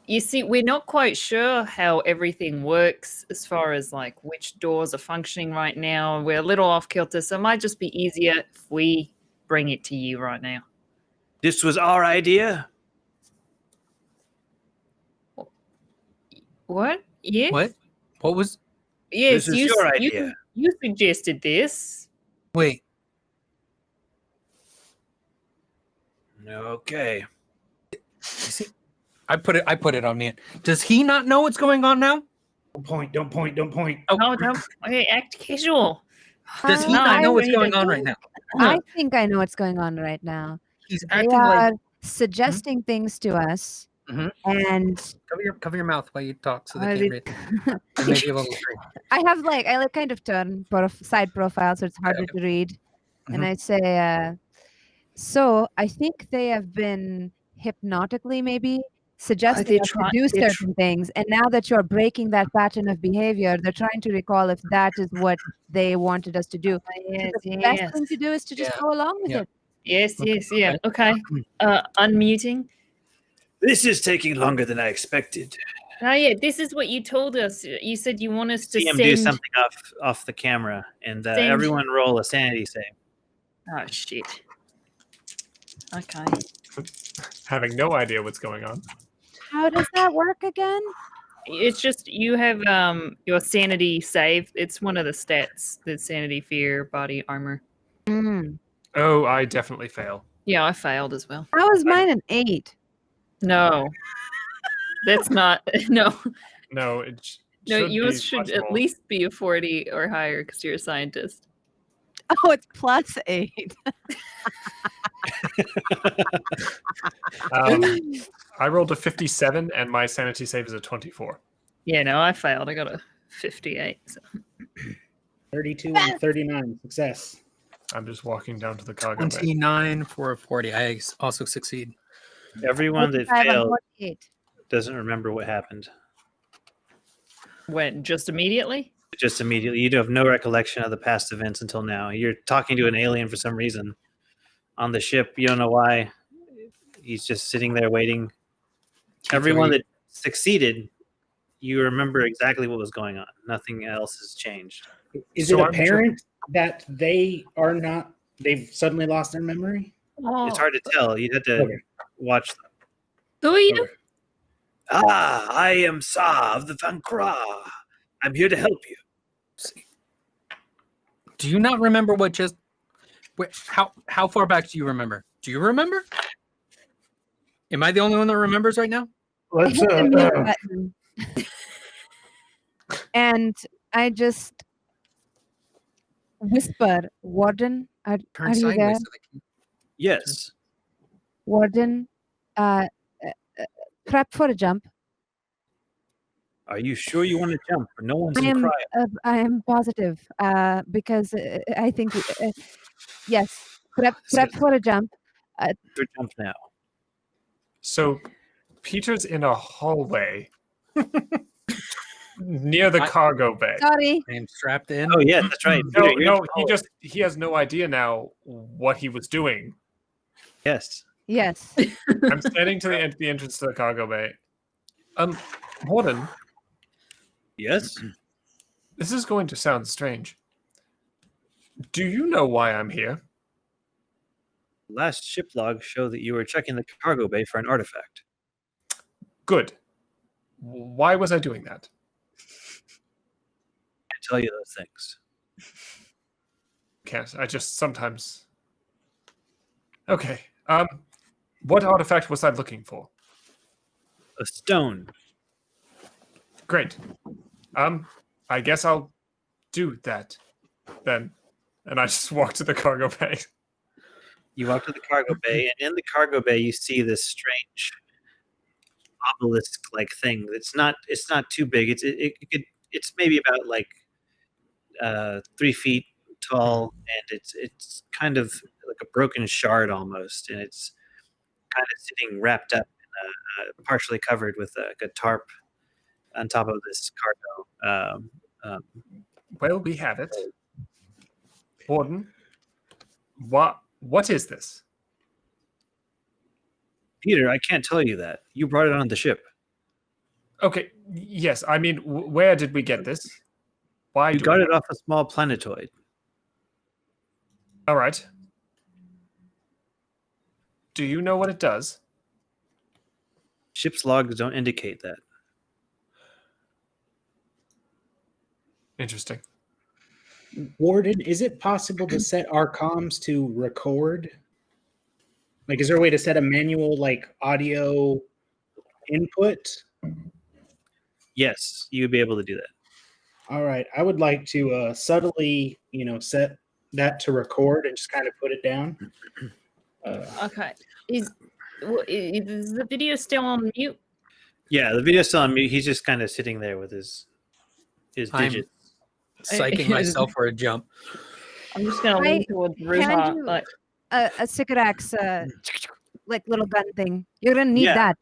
You see, we're not quite sure how everything works as far as like which doors are functioning right now. We're a little off kilter, so it might just be easier if we bring it to you right now. This was our idea. What? Yes? What was? Yes, This is your idea. You suggested this. Wait. Okay. See, I put it on me. Does he not know what's going on now? Don't point. Oh, don't. Okay, act casual. Does he No, not know I what's really going don't. on right now? I think I know what's going on right now. He's They acting are like. suggesting things to us, Mhm. and Cover your mouth while you talk, so they I can't read. And maybe a little drink. I like kind of turn side profile, so it's harder to read. And I say, so I think they have been hypnotically maybe suggesting us to do certain things, and now that you're breaking that pattern of behavior, they're trying to recall if that is what they wanted us to do. Yes, The best thing to do is to just go along with it. Yes, yeah. Okay. Unmuting. This is taking longer than I expected. Oh yeah, this is what you told us. You said you want us to See him send. do something off the camera, and everyone roll a sanity save. Oh shit. Okay. Having no idea what's going on. How does that work again? It's just you have your sanity save. It's one of the stats. The sanity, fear, body, armor. Oh, I definitely fail. Yeah, I failed as well. How is mine an 8? No. That's not no. No, it No, should yours be should much at more. least be a 40 or higher because you're a scientist. Oh, it's plus 8. I rolled a 57 and my sanity save is a 24. Yeah, no, I failed. I got a 58. So. 32 and 39. Success. I'm just walking down to the cargo bay. 29 for a 40. I also succeed. Everyone that 45 and failed 48. doesn't remember what happened. When just immediately? Just immediately. You have no recollection of the past events until now. You're talking to an alien for some reason on the ship. You don't know why. He's just sitting there waiting. Everyone that succeeded, you remember exactly what was going on. Nothing else has changed. Is So it I'm apparent that they are not, they've suddenly lost their memory? Oh, It's hard to tell. You had to Okay. watch them. who are you? Ah, I am Sa of the Vankra. I'm here to help you. Do you not remember what just? Wait, how far back do you remember? Do you remember? Am I the only one that remembers right now? I Let's hit the mute button. And I just whisper, Warden, are Turn you sideways there? so they can. Yes. Warden, prep for a jump. Are you sure you want to jump? No one's I in am, cryo. I am positive because I think, yes, prep for a jump. For jump now. So Peter's in a hallway near the I- cargo bay. Sorry. I am strapped in. Oh yeah, that's right. No, Peter, you're- no, he has no idea now what he was doing. Yes. Yes. I'm standing to the entrance to the cargo bay. Warden, Yes. this is going to sound strange. Do you know why I'm here? Last ship logs show that you were checking the cargo bay for an artifact. Good. Why was I doing that? I tell you those things. Can't. I just sometimes. Okay. What artifact was I looking for? A stone. Great. I guess I'll do that then. And I just walk to the cargo bay. You walk to the cargo bay, and in the cargo bay, you see this strange obelisk-like thing. It's not too big. It's maybe about like 3 feet tall, and it's kind of like a broken shard almost, and it's kind of sitting wrapped up, partially covered with a tarp on top of this cargo. Well, we have it. Warden, what is this? Peter, I can't tell you that. You brought it on the ship. Okay, yes. I mean, where did we get this? Why? You do got we it off a small planetoid. All right. Do you know what it does? Ship's logs don't indicate that. Interesting. Warden, is it possible to set our comms to record? Like, is there a way to set a manual, like, audio input? Yes, you would be able to do that. All right. I would like to subtly, set that to record and just kind of put it down. Okay. Is the video still on mute? Yeah, the video's still on mute. He's just kind of sitting there with his I'm digits. psyching myself for a jump. I'm just gonna lean towards Can Ruha. you- Like, A Sycorax, like little gun thing. You're gonna need Yeah. that.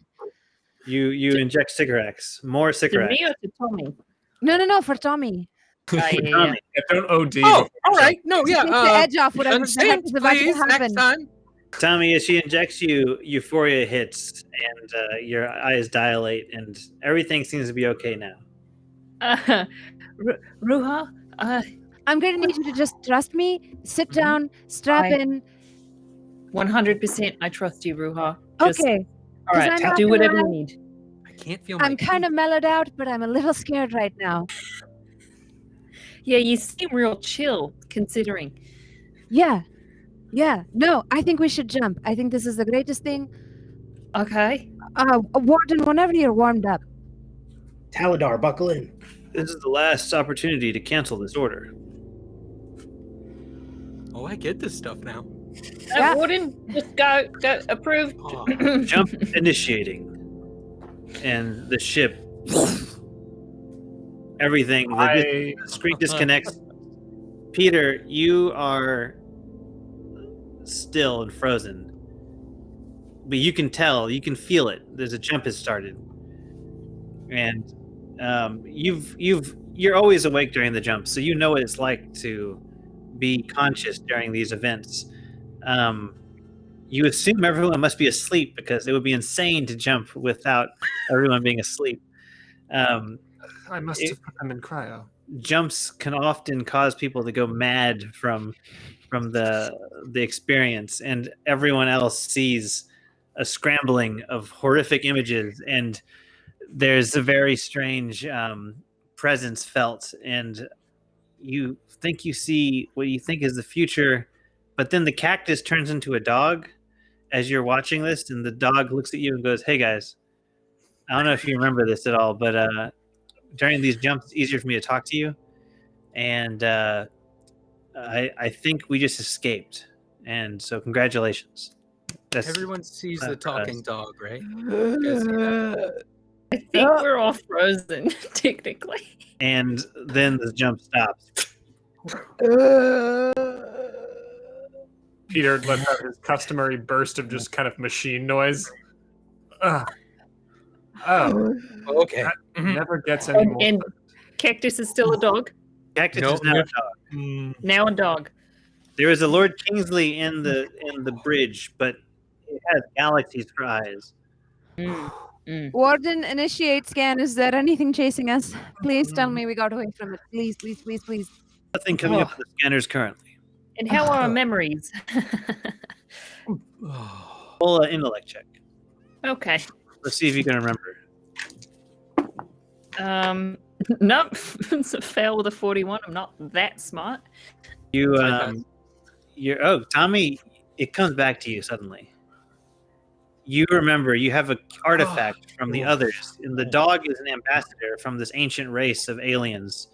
You inject Sycorax. More to Sycorax. me or to Tommy? No, for Tommy. Yeah. Tommy, Yeah, don't OD. Oh, all right. No, Just yeah. take the edge off whatever the heck Understand, is about to please. happen. Next time. Tommy, as she injects you, euphoria hits, and your eyes dilate, and everything seems to be okay now. Ruha, I'm gonna need you to just trust me. Sit down, strap I- in. 100% I trust you, Ruha. Just- Okay. All 'cause right, I'm not do gonna whatever you lie. need. I can't feel my I'm kind of mellowed out, but I'm a little scared right now. Yeah, you seem real chill, considering. Yeah. No, I think we should jump. I think this is the greatest thing. Okay. Warden, whenever you're warmed up. Taladar, buckle in. This is the last opportunity to cancel this order. Oh, I get this stuff now. Yeah. Warden, just go, approved. Oh, Jump initiating. And the ship, everything, the screen disconnects, Peter, you are still and frozen, but you can tell, you can feel it. There's a jump has started, and you're always awake during the jump, so you know what it's like to be conscious during these events. You assume everyone must be asleep because it would be insane to jump without everyone being asleep. I must have put them in cryo. Jumps can often cause people to go mad from the experience, and everyone else sees a scrambling of horrific images, and there's a very strange presence felt, and you think you see what you think is the future, but then the cactus turns into a dog as you're watching this, and the dog looks at you and goes, "Hey guys, I don't know if you remember this at all, but during these jumps, it's easier for me to talk to you, and I think we just escaped, and so congratulations." Everyone sees the talking dog, right? I think we're all frozen, technically. And then the jump stops. Peter let out his customary burst of just kind of machine noise. Oh, Okay. that never gets any more. And Cactus is still a dog. Cactus Nope. is now a dog. Now a dog. There is a Lord Kingsley in the bridge, but it has galaxies for eyes. Warden, initiate scan. Is there anything chasing us? Please tell me we got away from it. Please, please, please, please. Nothing coming up with the scanners currently. And how are our memories? Roll an intellect check. Okay. Let's see if you can remember. Nope. It's a fail with a 41. I'm not that smart. Tommy, it comes back to you suddenly. You remember you have an artifact from the others, and the dog is an ambassador from this ancient race of aliens.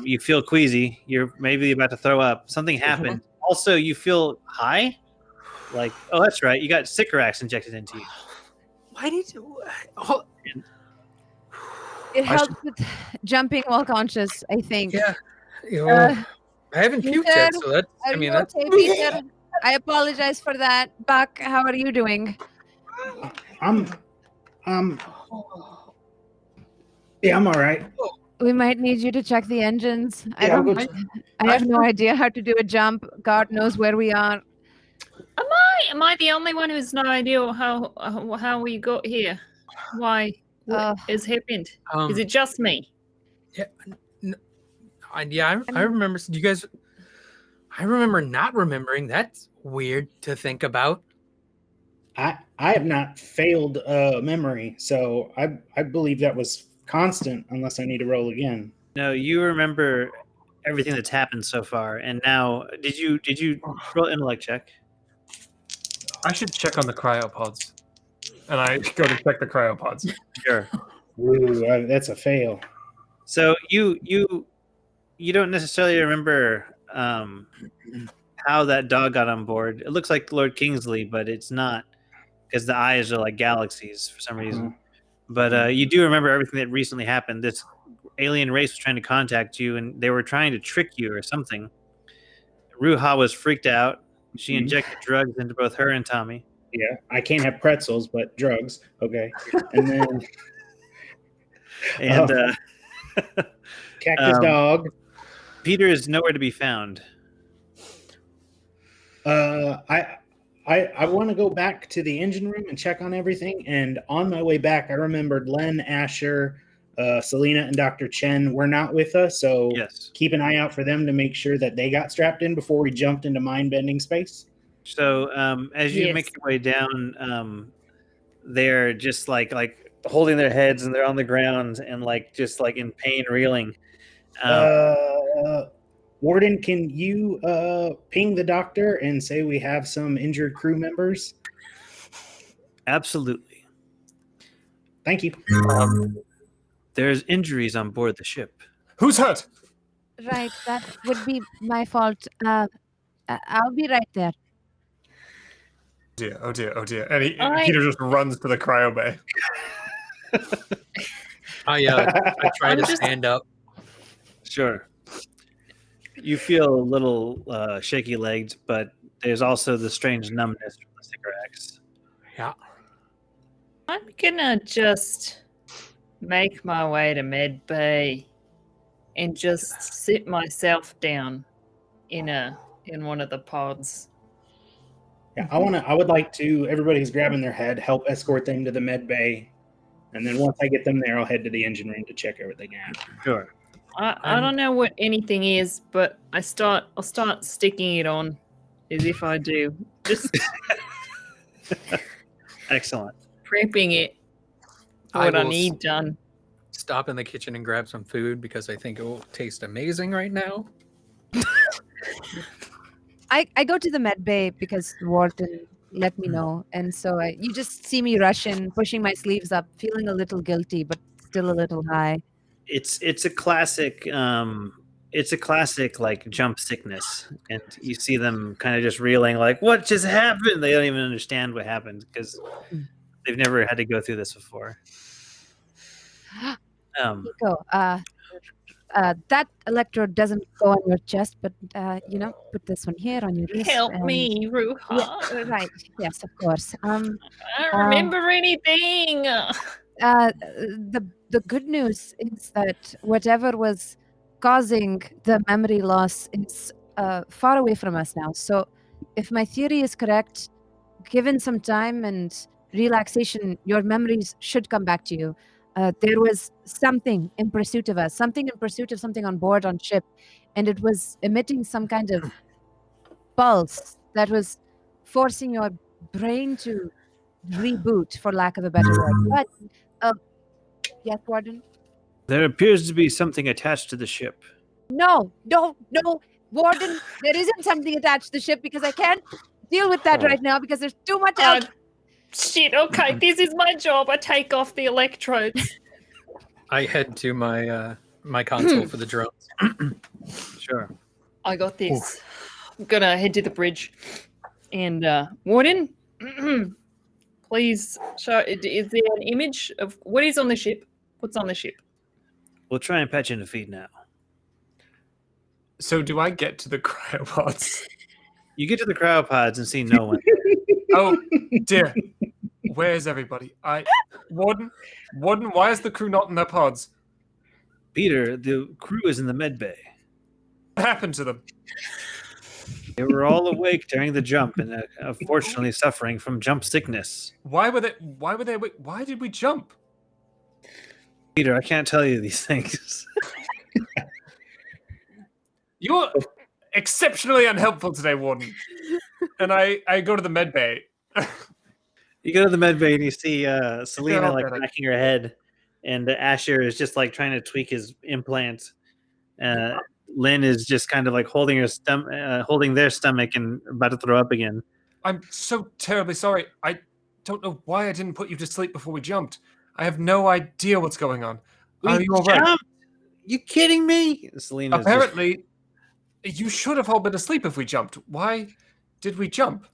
You feel queasy. You're maybe about to throw up. Something happened. Also, you feel high. Like, oh, that's right. You got Sycorax injected into you. Why did you? It helps with jumping while conscious, I think. Yeah. I haven't puked yet, so that's. Are you okay, Peter? I apologize for that. Buck, how are you doing? Yeah, I'm all right. We might need you to check the engines. Yeah, I have no idea how to do a jump. God knows where we are. Am I the only one who's no idea how we got here? Why? What has happened? Is it just me? Yeah. I remember. Do you guys? I remember not remembering. That's weird to think about. I have not failed memory, so I believe that was constant unless I need to roll again. No, you remember everything that's happened so far, and now did you roll an intellect check? I should check on the cryopods. And I go to check the cryopods. Sure. Ooh, that's a fail. So you don't necessarily remember how that dog got on board. It looks like Lord Kingsley, but it's not, because the eyes are like galaxies for some reason. But you do remember everything that recently happened. This alien race was trying to contact you, and they were trying to trick you or something. Ruha was freaked out. She injected drugs into both her and Tommy. Yeah, I can't have pretzels, but drugs. Okay. And then cactus dog. Peter is nowhere to be found. I want to go back to the engine room and check on everything. And on my way back, I remembered Len, Asher, Selena, and Dr. Chen were not with us. So yes, keep an eye out for them to make sure that they got strapped in before we jumped into mind-bending space. So as you make your way down, they're just like holding their heads, and they're on the ground and just in pain, reeling. Warden, can you ping the doctor and say we have some injured crew members? Absolutely. Thank you. There's injuries on board the ship. Who's hurt? Right, that would be my fault. I'll be right there. Oh dear. And Peter just runs to the cryo bay. I try to stand up. Sure. You feel a little shaky-legged, but there's also the strange numbness from the cigarettes. Yeah. I'm gonna just make my way to Med Bay and just sit myself down in one of the pods. Yeah, I would like to, everybody who's grabbing their head, help escort them to the med bay. And then once I get them there, I'll head to the engine room to check everything out. Sure. I don't know what anything is, but I'll start sticking it on as if I do. Just Excellent. prepping it for I what I will need done. Stop in the kitchen and grab some food because I think it will taste amazing right now. I go to the med bay because Warden let me know, and so you just see me rush in, pushing my sleeves up, feeling a little guilty, but still a little high. It's a classic like jump sickness, and you see them kind of just reeling like, what just happened? They don't even understand what happened because they've never had to go through this before. Kiko, that electrode doesn't go on your chest, but put this one here on your wrist. Help and- me, Ruha. Yeah, right. Yes, of course. I don't remember anything. The good news is that whatever was causing the memory loss is far away from us now. So, if my theory is correct, given some time and relaxation, your memories should come back to you. There was something in pursuit of us, something in pursuit of something on board on ship, and it was emitting some kind of pulse that was forcing your brain to reboot, for lack of a better word. But, yes, Warden? There appears to be something attached to the ship. No, Warden, there isn't something attached to the ship because I can't deal with that right now because there's too much else. Shit, okay, this is my job. I take off the electrodes. I head to my my console for the drones. Sure. I got this. I'm gonna head to the bridge. And Warden, please show. Is there an image of what is on the ship? What's on the ship? We'll try and patch in a feed now. So do I get to the cryopods? You get to the cryopods and see no one. Oh dear. Where's everybody? Warden, why is the crew not in their pods? Peter, the crew is in the med bay. What happened to them? They were all awake during the jump and unfortunately suffering from jump sickness. Why did we jump? Peter, I can't tell you these things. You're exceptionally unhelpful today, Warden. And I go to the med bay. You go to the med bay and you see Selena all like better. cracking her head, and Asher is just like trying to tweak his implant. Lynn is just kind of like holding their stomach and about to throw up again. I'm so terribly sorry. I don't know why I didn't put you to sleep before we jumped. I have no idea what's going on. Are you all right? Jumped? You kidding me? Selena. Apparently, you should have all been asleep if we jumped. Why did we jump?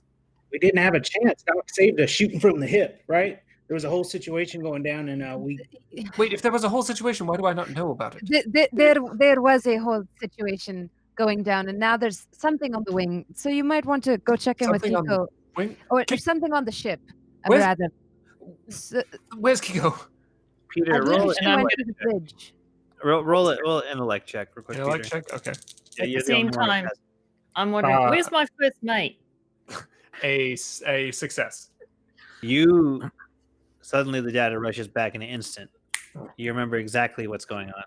We didn't have a chance. Doc saved us shooting from the hip, right? There was a whole situation going down, and we. Wait, if there was a whole situation, why do I not know about it? There was a whole situation going down, and now there's something on the wing. So you might want to go check in with Something on Kiko, Wing? or something on the ship. Where's- Rather, so, Where's Kiko? Peter, I roll believe it. she went to the bridge. Roll it. Roll an intellect check, real quick. Intellect Peter. check? Okay. Yeah, At you're the same only one that time, has- I'm wondering, where's my first mate? A success. You suddenly the data rushes back in an instant. You remember exactly what's going on.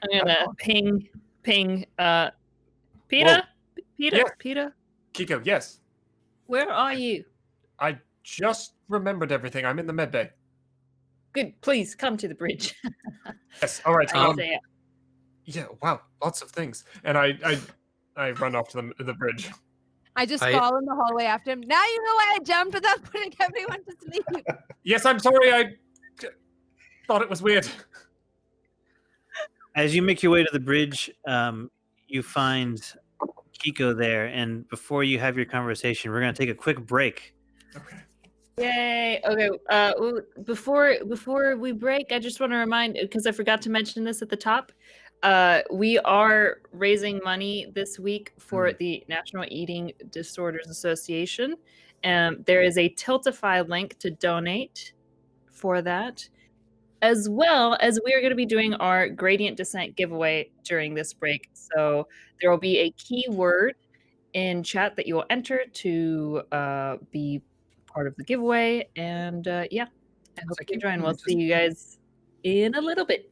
I'm gonna ping. Peter, Yeah. Peter, Kiko, yes. where are you? I just remembered everything. I'm in the med bay. Good, please come to the bridge. Yes. All right. I'll say it. Yeah. Wow. Lots of things. And I run off to the bridge. I just I- call in the hallway after him. Now you know why I jumped without putting everyone to sleep. Yes, I'm sorry. I thought it was weird. As you make your way to the bridge, you find Kiko there, and before you have your conversation, we're going to take a quick break. Okay. Yay! Okay. Before we break, I just want to remind, because I forgot to mention this at the top. We are raising money this week for the National Eating Disorders Association. There is a Tiltify link to donate for that, as well as we are going to be doing our gradient descent giveaway during this break. So there will be a keyword in chat that you will enter to be part of the giveaway. And yeah, I hope you join. We'll see you guys in a little bit.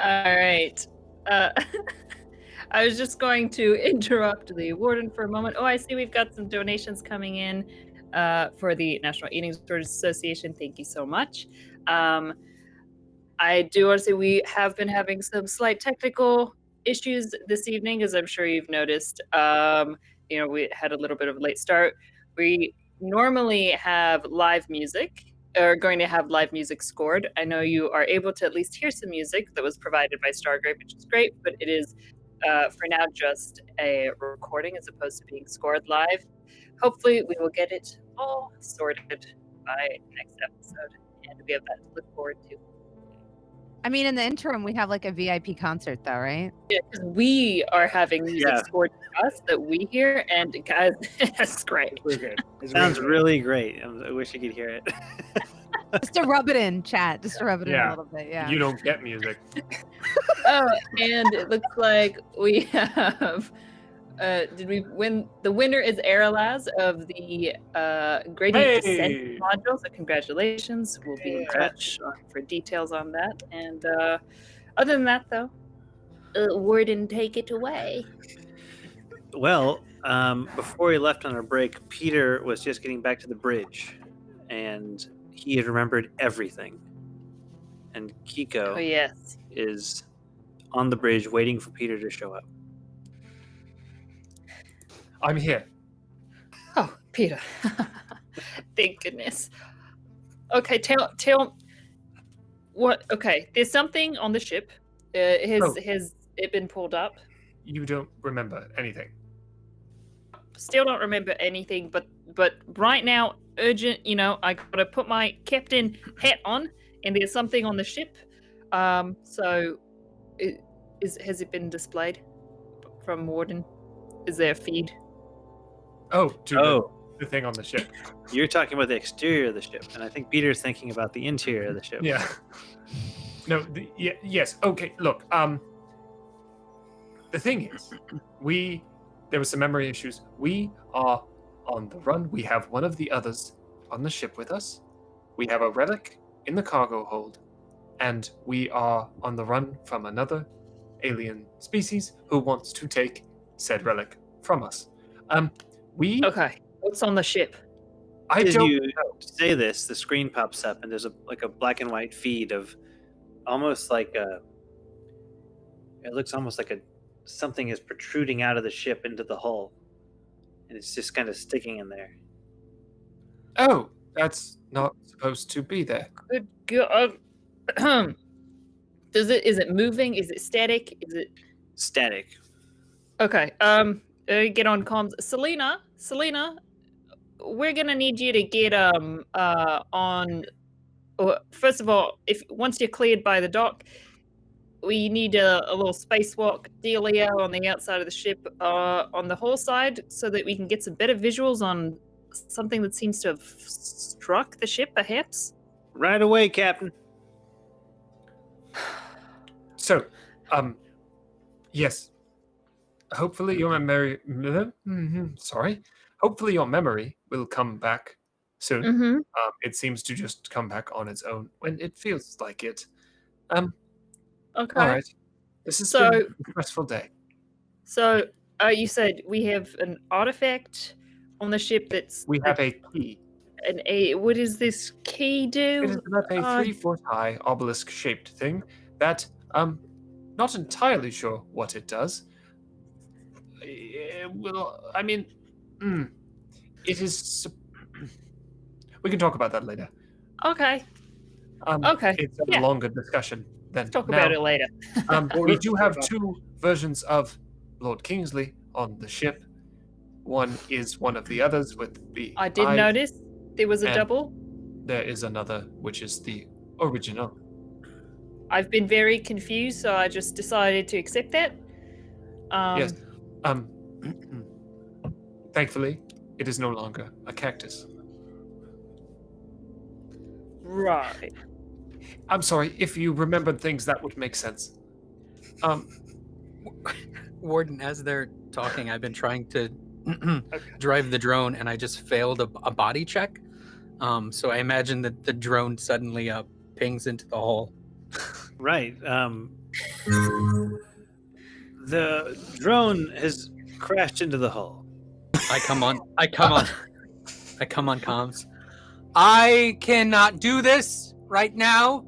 All right. I was just going to interrupt the warden for a moment. Oh, I see we've got some donations coming in for the National Eating Disorders Association. Thank you so much. I do want to say we have been having some slight technical issues this evening, as I'm sure you've noticed. We had a little bit of a late start. We normally have live music, or going to have live music scored. I know you are able to at least hear some music that was provided by Stargrave, which is great, but it is for now just a recording as opposed to being scored live. Hopefully we will get it all sorted by next episode, and we have that to look forward to. I mean, in the interim, we have like a VIP concert, though, right? Yeah, because we are having music scored to us that we hear, and guys, that's great. We're good. Sounds really great. I wish you could hear it. Just to rub it in, chat. Just to rub it in a little bit. Yeah. You don't get music. Oh, and it looks like we have. Did we win? The winner is Aralaz of the Gradient Descent module. So congratulations. We'll be in touch for details on that. And other than that, though, Warden, take it away. Well, before we left on our break, Peter was just getting back to the bridge, and he had remembered everything. And Kiko is on the bridge waiting for Peter to show up. I'm here. Oh, Peter. Thank goodness. Okay, tell what. Okay, there's something on the ship. Has it been pulled up? You don't remember anything. Still don't remember anything, but right now, urgent. I gotta put my captain hat on, and there's something on the ship. So, has it been displayed from Warden? Is there a feed? The thing on the ship. You're talking about the exterior of the ship, and I think Peter's thinking about the interior of the ship. Yeah. No. Yes. Okay. Look. The thing is, there were some memory issues. We are on the run. We have one of the others on the ship with us. We have a relic in the cargo hold, and we are on the run from another alien species who wants to take said relic from us. Okay. What's on the ship? I As don't you know. say this, the screen pops up, and there's a black and white feed of almost like it looks almost like something is protruding out of the ship into the hull, and it's just kind of sticking in there. Oh, that's not supposed to be there. Good God. Is it moving? Is it static? Is it Static. okay? Get on comms. Selena, we're gonna need you to get on. First of all, once you're cleared by the dock, we need a little spacewalk dealio on the outside of the ship, on the hull side, so that we can get some better visuals on something that seems to have struck the ship, perhaps. Right away, Captain. So, yes. Hopefully your memory. Sorry. Hopefully your memory will come back soon. Mm-hmm. It seems to just come back on its own when it feels like it. Okay. All right. This has been a stressful day. So, you said we have an artifact on the ship that's. We have a key. What does this key do? It is about a 3-foot high obelisk-shaped thing that not entirely sure what it does. It is. We can talk about that later. Okay. Okay. It's a longer discussion than Let's talk now. about it later. We do have two versions of Lord Kingsley on the ship. One is one of the others with the I did eyes. notice there was a and double. There is another, which is the original. I've been very confused, so I just decided to accept that. Yes. Thankfully, it is no longer a cactus. Right. I'm sorry, if you remembered things, that would make sense. Warden, as they're talking, I've been trying to drive the drone, and I just failed a body check. So I imagine that the drone suddenly pings into the hole. Right. The drone has crashed into the hull. I come on comms. I cannot do this right now.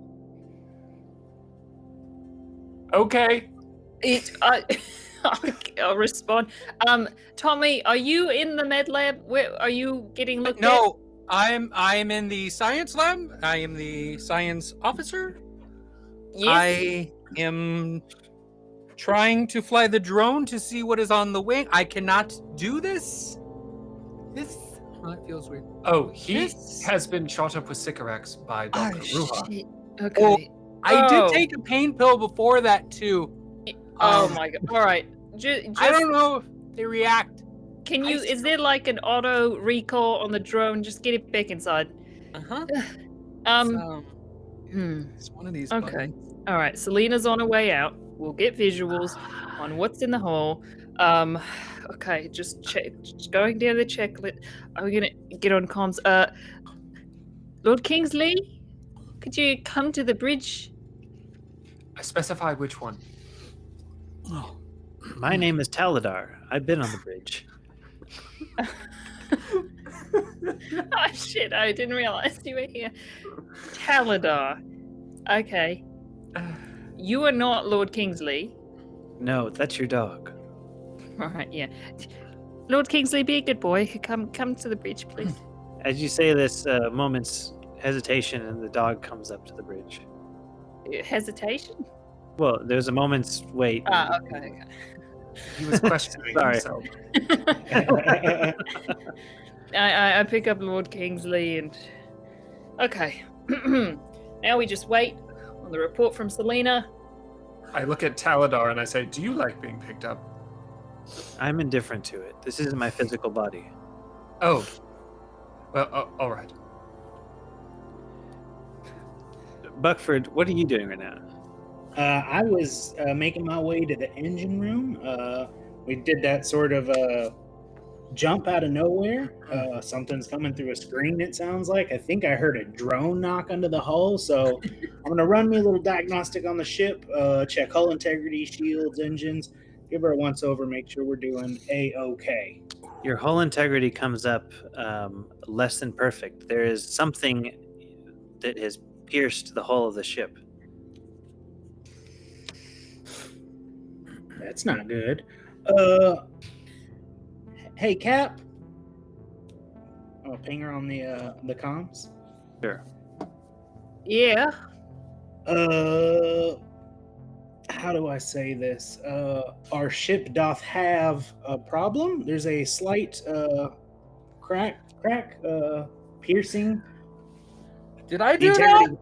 Okay. I'll respond. Tommy, are you in the med lab? Where are you getting looked at? No, I am in the science lab. I am the science officer. Yes. I am trying to fly the drone to see what is on the wing. I cannot do this. That feels weird. Oh, he This- has been shot up with Sycorax by Dr. Ruha. Shit. Okay. I did Oh. take a pain pill before that too. Oh my god. All right. Just, I don't know if they react. Can you? I Is there like an auto recall on the drone? Just get it back inside. Uh-huh. It's one of these. Okay. buttons. All right. Selena's on her way out. We'll get visuals on what's in the hole. Okay. Just going down the checklist. I'm gonna get on comms. Lord Kingsley, could you come to the bridge? I specify which one. Oh. My name is Taladar. I've been on the bridge. Oh shit! I didn't realize you were here. Taladar. Okay. You are not Lord Kingsley. No, that's your dog. All right. Yeah. Lord Kingsley, be a good boy. Come to the bridge, please. As you say this, moment's hesitation, and the dog comes up to the bridge. Hesitation. Well, there's a moment's wait. Okay. He was questioning Sorry. himself. I pick up Lord Kingsley and okay. Now we just wait on the report from Selena. I look at Taladar and I say, "Do you like being picked up?" I'm indifferent to it. This isn't my physical body. Oh. Well, all right. Buckford, what are you doing right now? I was making my way to the engine room. We did that sort of jump out of nowhere. Something's coming through a screen, it sounds like. I think I heard a drone knock under the hull. So I'm going to run me a little diagnostic on the ship, check hull integrity, shields, engines, give her a once over, make sure we're doing A-OK. Your hull integrity comes up less than perfect. There is something that has pierced the hull of the ship. That's not good. Hey, Cap. I'll ping her on the comms. Sure. Yeah. How do I say this? Our ship doth have a problem. There's a slight crack, piercing. Did I do Integrity. that?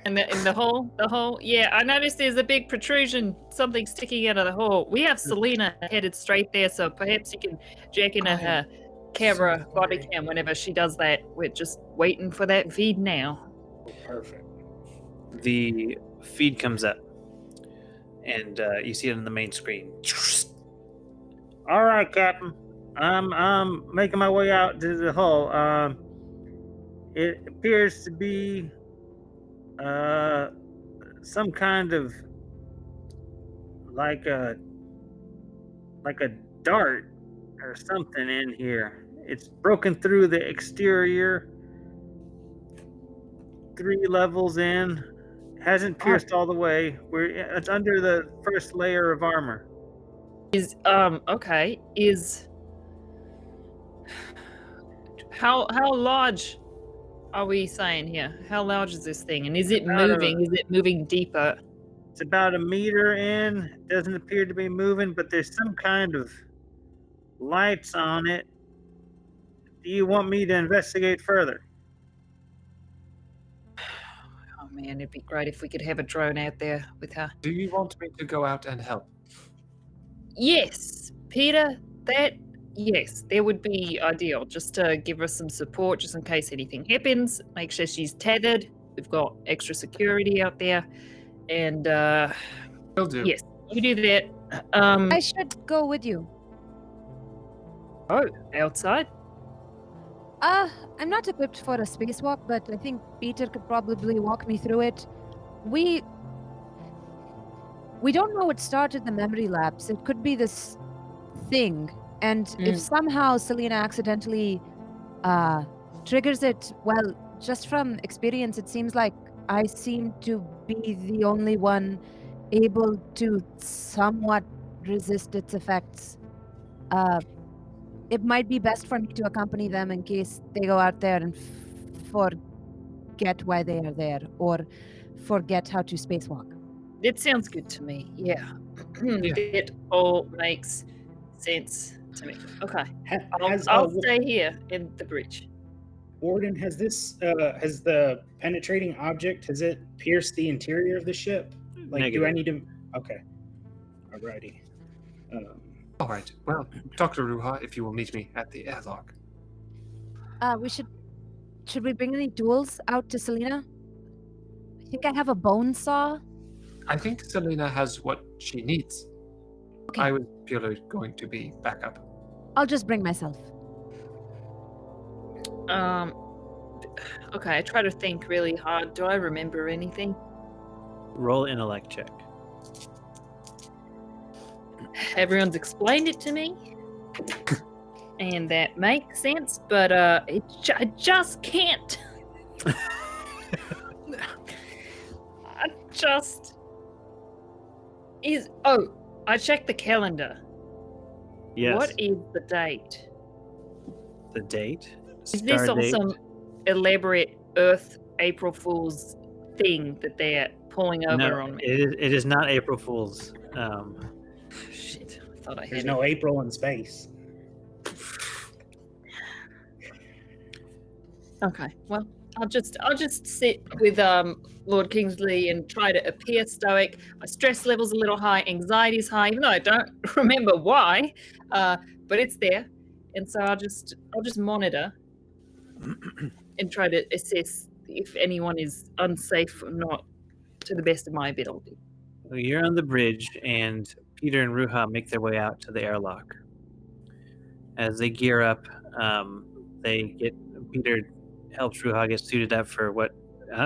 And in the hole. Yeah, I noticed there's a big protrusion, something sticking out of the hole. We have Selena headed straight there, so perhaps you can jack in her camera, body cam whenever she does that. We're just waiting for that feed now. Perfect. The feed comes up, and you see it on the main screen. All right, Captain. I'm making my way out to the hull. It appears to be some kind of like a dart or something in here. It's broken through the exterior 3 levels in. Hasn't pierced all the way. It's under the first layer of armor. Okay. How large are we saying here? How large is this thing? And is it moving? Is it moving deeper? It's about 1 meter in. It doesn't appear to be moving, but there's some kind of lights on it. Do you want me to investigate further? Oh man, it'd be great if we could have a drone out there with her. Do you want me to go out and help? Yes, Peter, yes, that would be ideal. Just to give her some support, just in case anything happens. Make sure she's tethered. We've got extra security out there. And Will do. yes, you do that. I should go with you. Oh, outside? I'm not equipped for a spacewalk, but I think Peter could probably walk me through it. We We don't know what started the memory lapse. It could be this thing. And if somehow Selena accidentally triggers it, well, just from experience, it seems like I seem to be the only one able to somewhat resist its effects. It might be best for me to accompany them in case they go out there and forget why they are there or forget how to spacewalk. It sounds good to me. Yeah. It all makes sense to me. Okay. I'll stay here in the bridge. Warden, has the penetrating object, has it pierced the interior of the ship? Like, Negative. do I need to? Okay. Alrighty. All right. Well, Dr. Ruha, if you will meet me at the airlock. Should we bring any tools out to Selena? I think I have a bone saw. I think Selena has what she needs. Okay. I was purely going to be backup. I'll just bring myself. Okay, I try to think really hard. Do I remember anything? Roll intellect check. Everyone's explained it to me. And that makes sense, but I just can't. I checked the calendar. Yes. What is the date? The date? Is this Star on date? some elaborate Earth April Fool's thing that they're pulling over No, on me? it is not April Fool's. Shit, I thought I had There's it. no April in space. Okay, well, I'll just sit with Lord Kingsley and try to appear stoic. My stress level's a little high, anxiety's high, even though I don't remember why, but it's there, and so I'll just monitor and try to assess if anyone is unsafe or not, to the best of my ability. Well, you're on the bridge, and Peter and Ruha make their way out to the airlock. As they gear up, Peter helps Ruha get suited up for what?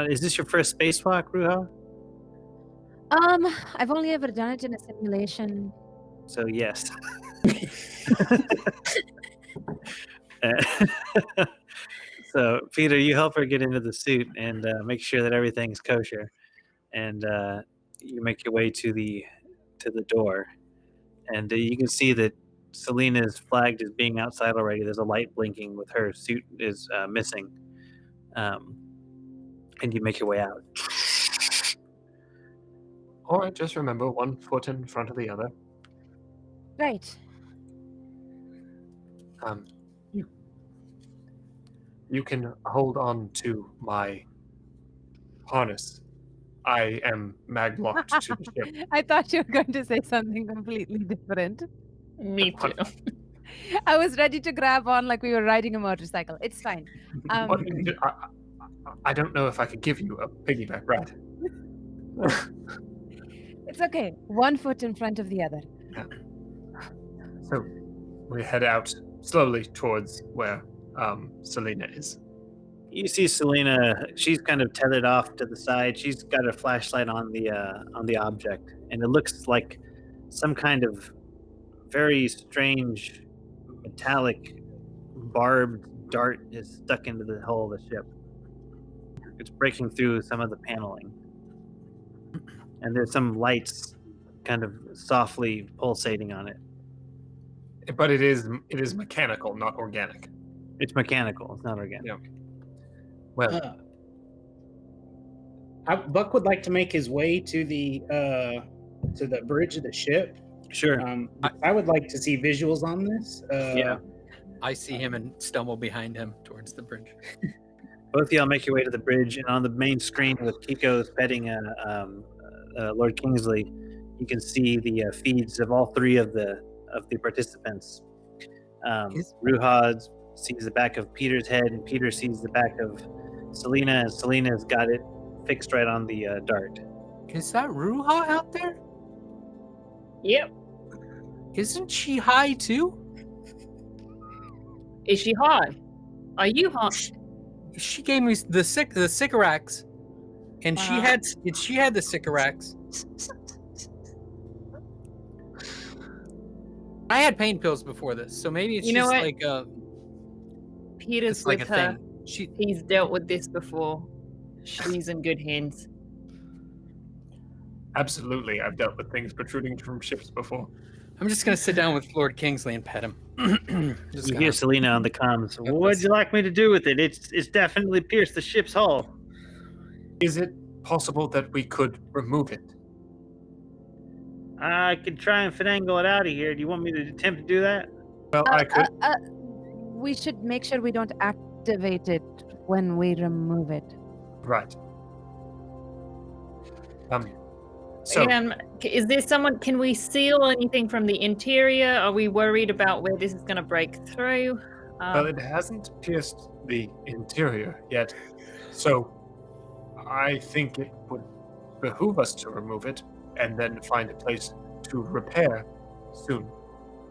Is this your first spacewalk, Ruha? I've only ever done it in a simulation. So yes. So Peter, you help her get into the suit and make sure that everything's kosher, and you make your way to the door, and you can see that Selena is flagged as being outside already. There's a light blinking with her suit is missing, and you make your way out. All right, just remember, one foot in front of the other. Right. You can hold on to my harness. I am mag-locked to the ship. I thought you were going to say something completely different. Me too. I was ready to grab on like we were riding a motorcycle. It's fine. I don't know if I could give you a piggyback ride. It's okay. One foot in front of the other. Yeah. So we head out slowly towards where Selena is. You see Selena, she's kind of tethered off to the side. She's got a flashlight on the object, and it looks like some kind of very strange metallic barbed dart is stuck into the hull of the ship. It's breaking through some of the paneling, and there's some lights kind of softly pulsating on it. But it is mechanical, not organic. It's mechanical. It's not organic. Yeah. Well, Buck would like to make his way to the bridge of the ship. Sure. I would like to see visuals on this. Yeah. I see him and stumble behind him towards the bridge. Both of y'all make your way to the bridge, and on the main screen with Kiko's petting Lord Kingsley, you can see the feeds of all three of the participants. Ruha sees the back of Peter's head, and Peter sees the back of Selena, and Selena's got it fixed right on the dart. Is that Ruha out there? Yep. Isn't she high too? Is she high? Are you high? She gave me the Sycorax, and she had the Sycorax. I had pain pills before this, so maybe it's You know just what? like Peter's it's like with a her. thing. He's dealt with this before. She's in good hands. Absolutely, I've dealt with things protruding from ships before. I'm just gonna sit down with Lord Kingsley and pet him. Just You gonna- hear Selena on the comms. Yep, What'd you like me to do with it? It's definitely pierced the ship's hull. Is it possible that we could remove it? I could try and finagle it out of here. Do you want me to attempt to do that? Well, I could. We should make sure we don't activate it when we remove it. Right. So, Is there someone? Can we seal anything from the interior? Are we worried about where this is going to break through? well, it hasn't pierced the interior yet, so I think it would behoove us to remove it and then find a place to repair soon.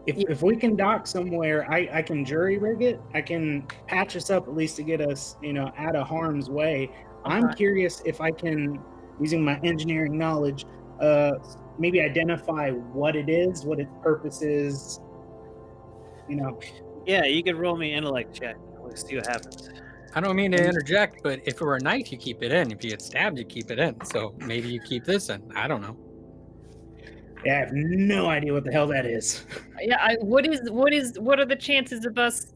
If we can dock somewhere, I can jury rig it. I can patch us up at least to get us, out of harm's way. I'm Okay. curious if I can, using my engineering knowledge, maybe identify what it is, what its purpose is. Yeah, you could roll me an intellect check. Let's see what happens. I don't mean to interject, but if it were a knife, you keep it in. If you get stabbed, you keep it in. So maybe you keep this in. I don't know. Yeah, I have no idea what the hell that is. Yeah. What are the chances of us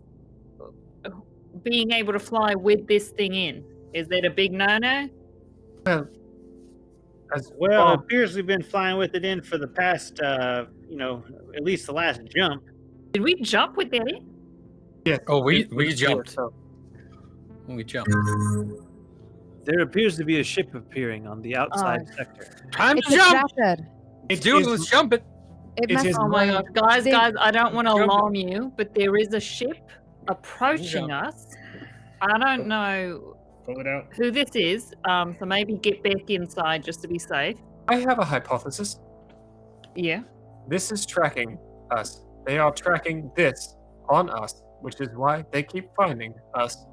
being able to fly with this thing in? Is that a big no-no? Well, it appears we've been flying with it in for the past, at least the last jump. Did we jump with that in? Yeah. Oh, we jumped. So, We jumped. There appears to be a ship appearing on the outside sector. Time It's to a jump. tracker. Let's do it. Let's jump it. It It must is Oh my Right. gosh, guys, I don't want to Jump. alarm you, but there is a ship approaching Jump. us. I don't know Pull it out. who this is, so maybe get back inside just to be safe. I have a hypothesis. Yeah. This is tracking us. They are tracking this on us, which is why they keep finding us.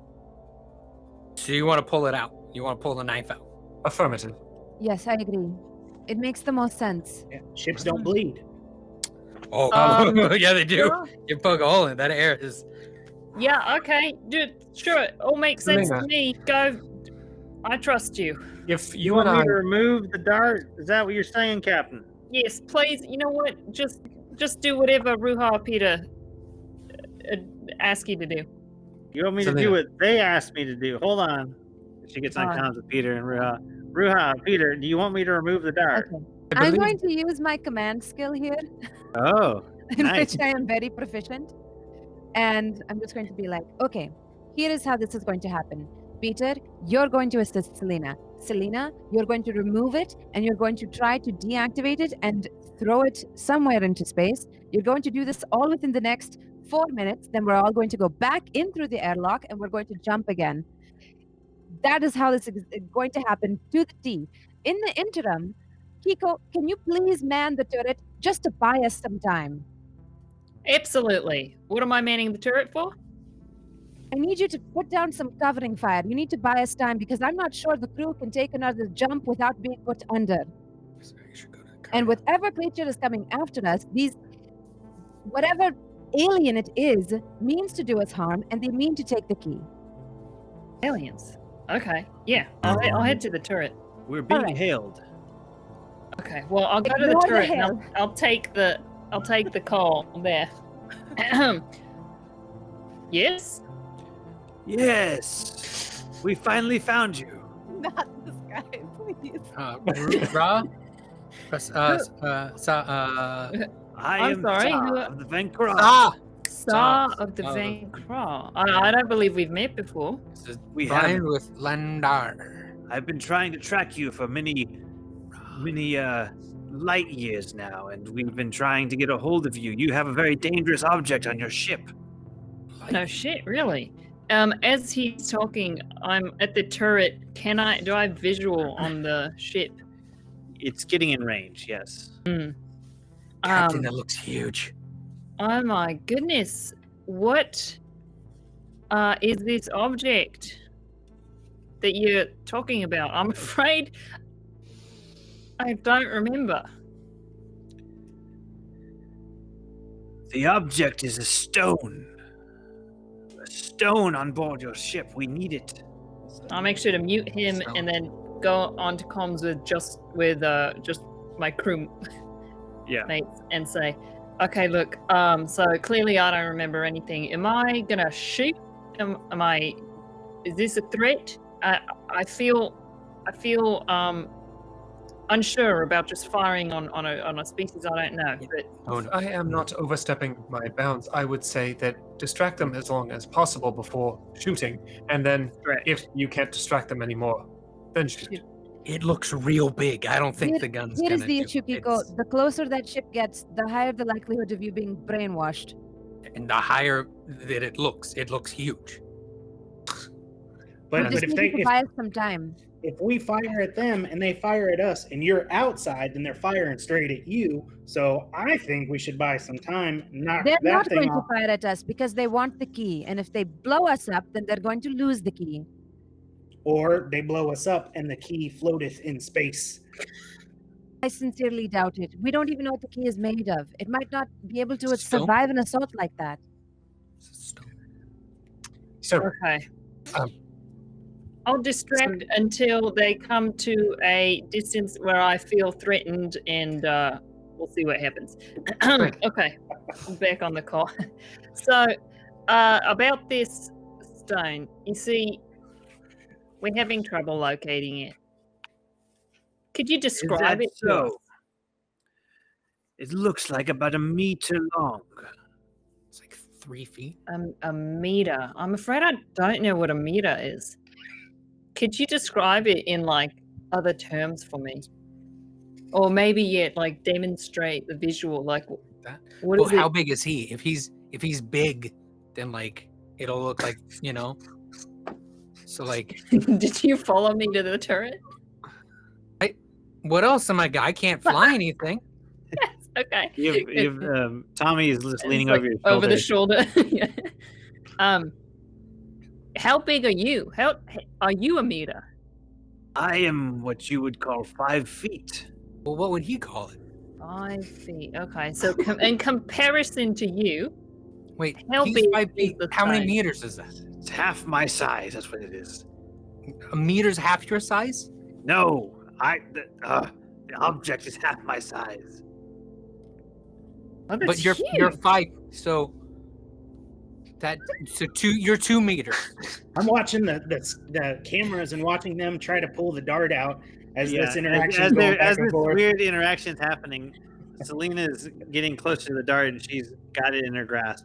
So you want to pull it out? You want to pull the knife out? Affirmative. Yes, I agree. It makes the most sense. Yeah, ships don't bleed. Oh, yeah, they do. Sure. You poke a hole in it, that air is. Yeah, okay. Dude, sure. It all makes sense to Selena. me. Go. I trust you. If You you want and me I, to remove the dart? Is that what you're saying, Captain? Yes, please. You know what? Just do whatever Ruha or Peter ask you to do. You want me to Selena. do what they asked me to do? Hold on. She gets on Alright. comms with Peter and Ruha. Ruha, Peter, do you want me to remove the dart? Okay. I I'm believe- going to use my command skill here, Oh, in nice. which I am very proficient. And I'm just going to be like, okay, here is how this is going to happen. Peter, you're going to assist Selena. Selena, you're going to remove it and you're going to try to deactivate it and throw it somewhere into space. You're going to do this all within the next 4 minutes. Then we're all going to go back in through the airlock and we're going to jump again. That is how this is going to happen to the T. In the interim, Kiko, can you please man the turret just to buy us some time? Absolutely. What am I manning the turret for? I need you to put down some covering fire. You need to buy us time because I'm not sure the crew can take another jump without being put under. And whatever creature is coming after us, whatever alien it is, means to do us harm and they mean to take the key. Aliens. Okay. Yeah. I'll head to the turret. We're being Alright. hailed. Okay. Well, I'll go to the Ignore the turret. And hail. I'll take the call there. Yes. Yes, we finally found you. Not this guy, please. Ra? I I'm am sorry, Tsar who- of the Vancouver. Star of the Star of- Vancouver. I don't believe we've met before. This is We Brian haven't. with Landar. I've been trying to track you for many light years now, and we've been trying to get a hold of you. You have a very dangerous object on your ship. No shit, really. As he's talking, I'm at the turret. Do I have visual on the ship? It's getting in range, yes. Captain, that looks huge. Oh my goodness. What is this object that you're talking about? I'm afraid I don't remember. The object is a stone. A stone on board your ship. We need it. I'll make sure to mute him and then go on to comms with just my crew mates and say, okay, look, so clearly I don't remember anything. Am I gonna shoot? Is this a threat? I feel unsure about just firing on a species I don't know. But I am not overstepping my bounds. I would say that distract them as long as possible before shooting, and then if you can't distract them anymore, then shoot. It looks real big. I don't think the gun's Here gonna is the do issue, it. Kiko. The closer that ship gets, the higher the likelihood of you being brainwashed. And the higher that it looks huge. We But just if need to buy us some time. if we fire at them and they fire at us and you're outside, then they're firing straight at you. So I think we should buy some time. Knock They're that not thing going to off. fire at us because they want the key. And if they blow us up, then they're going to lose the key. Or they blow us up and the key floateth in space. I sincerely doubt it. We don't even know what the key is made of. It might not be able to Stone? survive an assault like that. So, okay. Um, I'll distract until they come to a distance where I feel threatened, and we'll see what happens. Okay, I'm back on the call. So, about this stone, you see, we're having trouble locating it. Could you describe it to us? It looks like about a meter long. It's like 3 feet. A meter. I'm afraid I don't know what a meter is. Could you describe it in like other terms for me? Or maybe like demonstrate the visual, like That? what Well, is how it? big is he? If he's big, then like it'll look like, So like Did you follow me to the turret? what else am I? I can't fly anything. Yes. Okay. You've Tommy is just leaning It's over like your shoulder. over the shoulder. Yeah. How big are you? How are you a meter? I am what you would call 5 feet. Well, what would he call it? 5 feet. Okay. So in comparison to you, Wait, How he's big 5 is feet. the How many sign? meters is that? It's half my size. That's what it is. A meter's half your size? No, the object is half my size. oh, that's But you're huge. 5, so you're 2 meters. I'm watching the cameras and watching them try to pull the dart out as this interaction as is going there- back as and this forth. weird interaction's happening, Selena is getting closer to the dart and she's got it in her grasp.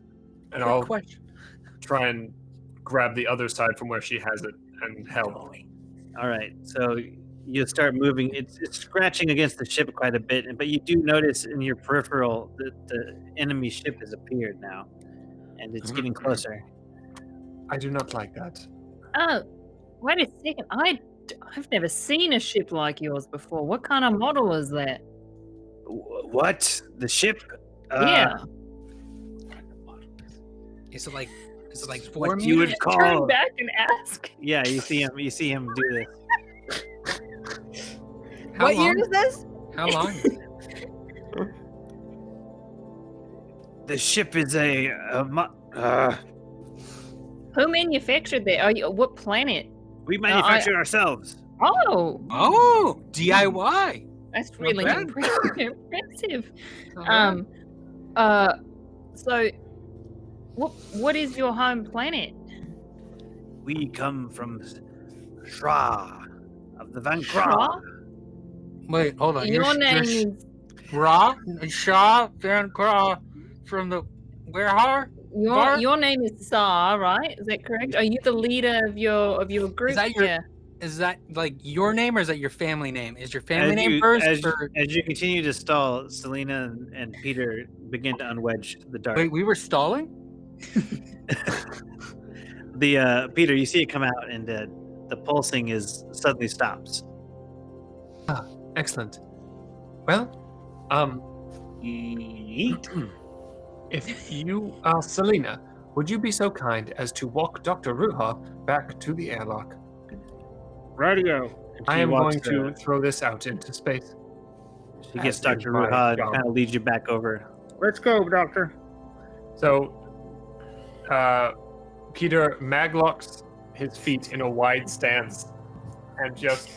and Good I'll question. try and grab the other side from where she has it and held. All right, so you start moving. It's scratching against the ship quite a bit, but you do notice in your peripheral that the enemy ship has appeared now, and it's getting closer. I do not like that. Oh, wait a second. I've never seen a ship like yours before. What kind of model is that? What? The ship? Yeah. Is it like 4 What meters? you would Turn call? back and ask. Yeah, you see him. You see him do this. How What long? year is this? How long? is it? The ship is Who manufactured that? What planet? we manufacture it ourselves. Oh, Oh, DIY. that's really bad. impressive. Uh-huh. So, what is your home planet? We come from Shra of the Vankra. Shra? Wait, hold on. Your name is Ra Shah Van Kra from the where? your name is Sa, right? Is that correct? Are you the leader of your group? Is that your- Yeah. Is that like your name or is that your family name? Is your family As name you, first? as, or... as you continue to stall, Selena and Peter begin to unwedge the dart. Wait, we were stalling? The Peter, you see it come out, and the pulsing is suddenly stops. Excellent. Well, Yeet. if you are Selena, would you be so kind as to walk Dr. Ruha back to the airlock? Radio. I am going to throw this out into space. She gets as Dr. my Ruha and job. kind of leads you back over. Let's go, Doctor. So, Peter maglocks his feet in a wide stance and just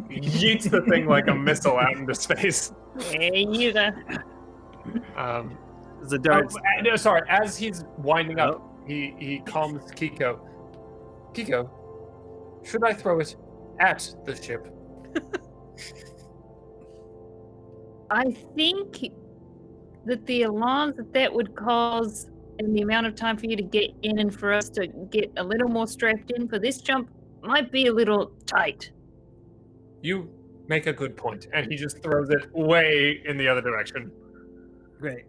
yeets the thing like a missile out into space. There you go. The darts. No, sorry. As he's winding up, he calms Kiko. Kiko, should I throw it at the ship? I think that the alarms that would cause and the amount of time for you to get in and for us to get a little more strapped in for this jump might be a little tight. You make a good point. And he just throws it way in the other direction. Great.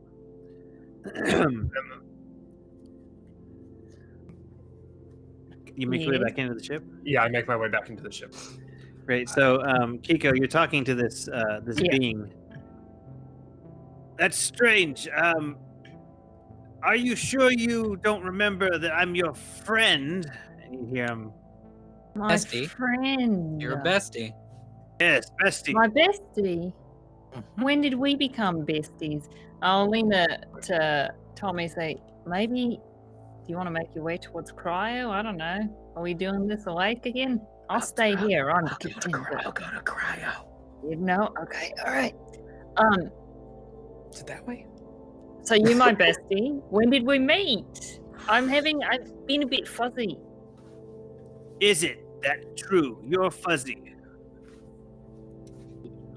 You make your way back into the ship? Yeah, I make my way back into the ship. Great. So, Kiko, you're talking to this being. That's strange. Are you sure you don't remember that I'm your friend? And you hear him. My Bestie. friend. You're a bestie. Yes, bestie. My bestie. Mhm. When did we become besties? I'll lean to Tommy and say, maybe, do you want to make your way towards cryo? I don't know. Are we doing this awake again? I'll stay here. I'm I'll go to cryo. You know? Okay, all right. Is it that way? So you my bestie. When did we meet? I've been a bit fuzzy. Is it that true? You're fuzzy.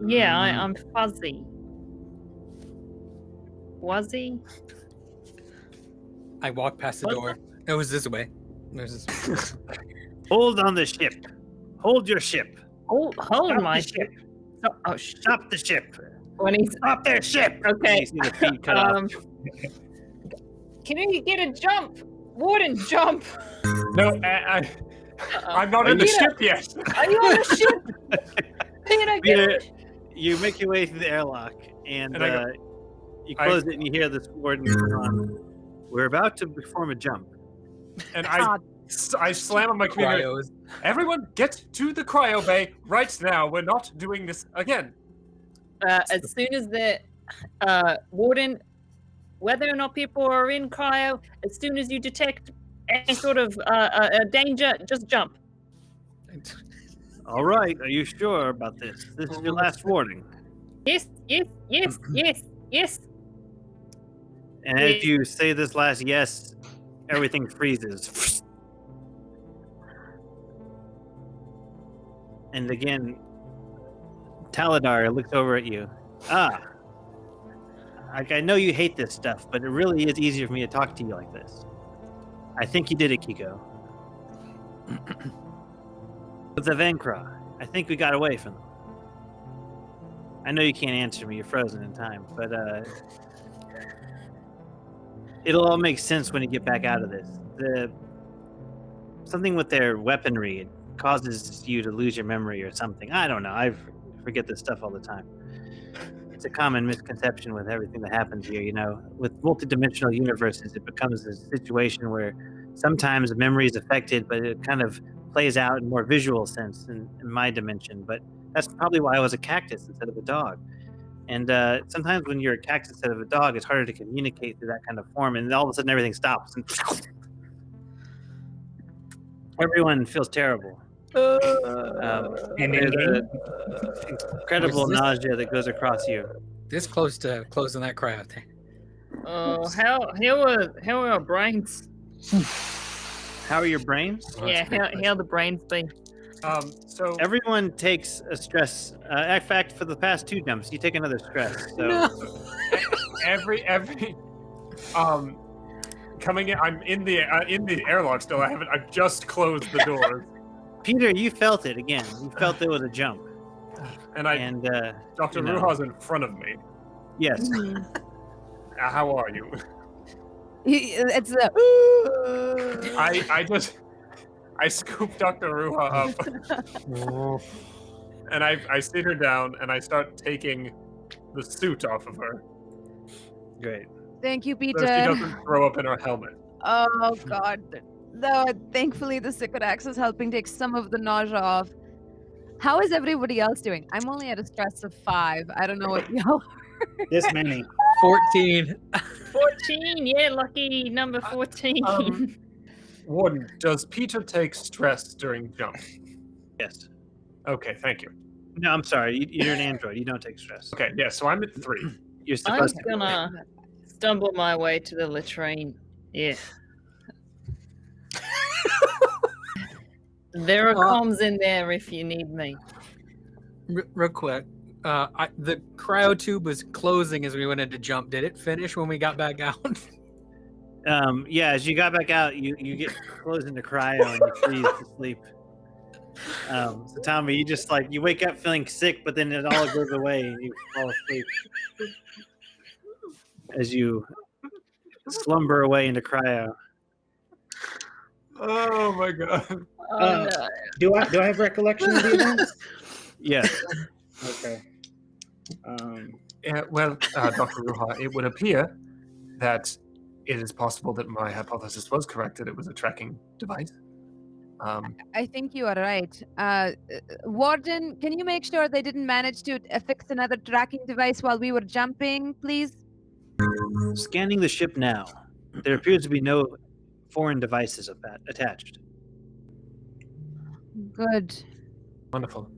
Yeah, I'm fuzzy. Was he? I walked past the door. It was this way. There's this. Hold on the ship. Hold your ship. Hold Stop my the ship. Stop the ship. When he's Stop their ship. okay. You see the feed cut off. Can you get a jump? Warden, jump! No, I'm not in the Peter, ship yet. Are you on the ship? Peter, get Peter, it. you make your way through the airlock, and And I go- you close it, and you hear this warden going on. We're about to perform a jump. And I slam on my computer. Cryos. Everyone, get to the cryo bay right now. We're not doing this again. As soon as the warden, whether or not people are in cryo, as soon as you detect any sort of danger, just jump. All right, are you sure about this? This is your last warning. Yes. And as you say this last yes, everything freezes. And again, Taladar looks over at you. I know you hate this stuff, but it really is easier for me to talk to you like this. I think you did it, Kiko. With the Venkra, I think we got away from them. I know you can't answer me, you're frozen in time, but it'll all make sense when you get back out of this. Something with their weaponry, it causes you to lose your memory or something. I don't know, I forget this stuff all the time. It's a common misconception with everything that happens here, you know. With multidimensional universes, it becomes a situation where sometimes memory is affected, but it kind of plays out in more visual sense in my dimension. But that's probably why I was a cactus instead of a dog. And sometimes when you're a cactus instead of a dog, it's harder to communicate through that kind of form, and all of a sudden everything stops. And everyone feels terrible. There's an incredible nausea that goes across you. This close to closing that cryo thing. Oh, how are our brains? How are your brains? Yeah, how the brains be? So Everyone takes a stress. In fact, for the past 2 jumps, you take another stress. So every coming in, I'm in the airlock still. I've just closed the doors. Peter, you felt it again. You felt there was a jump. And Dr. you know. Ruha's in front of me. Yes. How are you? It's the. I scoop Dr. Ruha up, and I sit her down, and I start taking the suit off of her, Great. Thank you, so she Peter. doesn't throw up in her helmet. Oh God. No, thankfully the Sycorax is helping take some of the nausea off. How is everybody else doing? I'm only at a stress of 5. I don't know what y'all. This many. 14. 14, yeah, lucky number 14. Warden, does Peter take stress during jump? Yes. Okay, thank you. No, I'm sorry. You're an android. You don't take stress. Okay, yeah, so I'm at 3. You're I'm supposed to. gonna stumble my way to the latrine. Yeah. There are comms in there if you need me. Real quick. The cryo tube was closing as we went into jump. Did it finish when we got back out? Yeah, as you got back out, you get closed into cryo and you freeze to sleep. So Tommy, you just you wake up feeling sick, but then it all goes away and you fall asleep as you slumber away into cryo. Oh my god. Oh, no. Do I have recollection of the events? Yes. Okay. Yeah, well, Dr. Ruha, it would appear that it is possible that my hypothesis was correct, that it was a tracking device. I think you are right. Warden, can you make sure they didn't manage to affix another tracking device while we were jumping, please? Scanning the ship now. There appears to be no foreign devices attached. Good. Wonderful.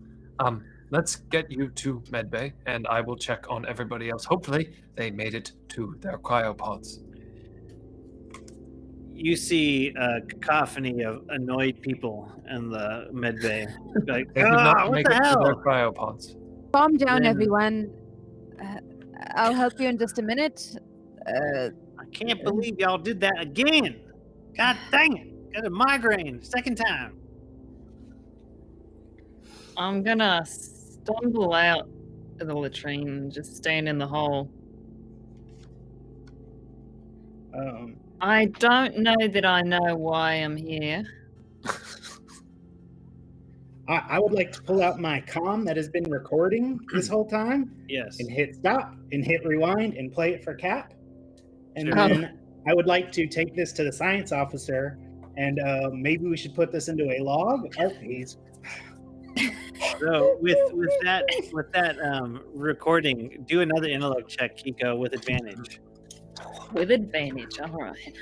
Let's get you to medbay, and I will check on everybody else. Hopefully, they made it to their cryopods. You see a cacophony of annoyed people in the medbay. Like, They did not what make the it to their hell? cryopods. Calm down, Then- everyone. I'll help you in just a minute. I can't believe y'all did that again. God dang it. Got a migraine. Second time. I'm gonna stumble out of the latrine and just stand in the hole. I don't know that I know why I'm here. I would like to pull out my comm that has been recording this whole time Yes. and hit stop and hit rewind and play it for Cap. And Sure. then I would like to take this to the science officer and maybe we should put this into a log. Oh, he's So with that recording, do another intellect check, Kiko, with advantage. With advantage, all right.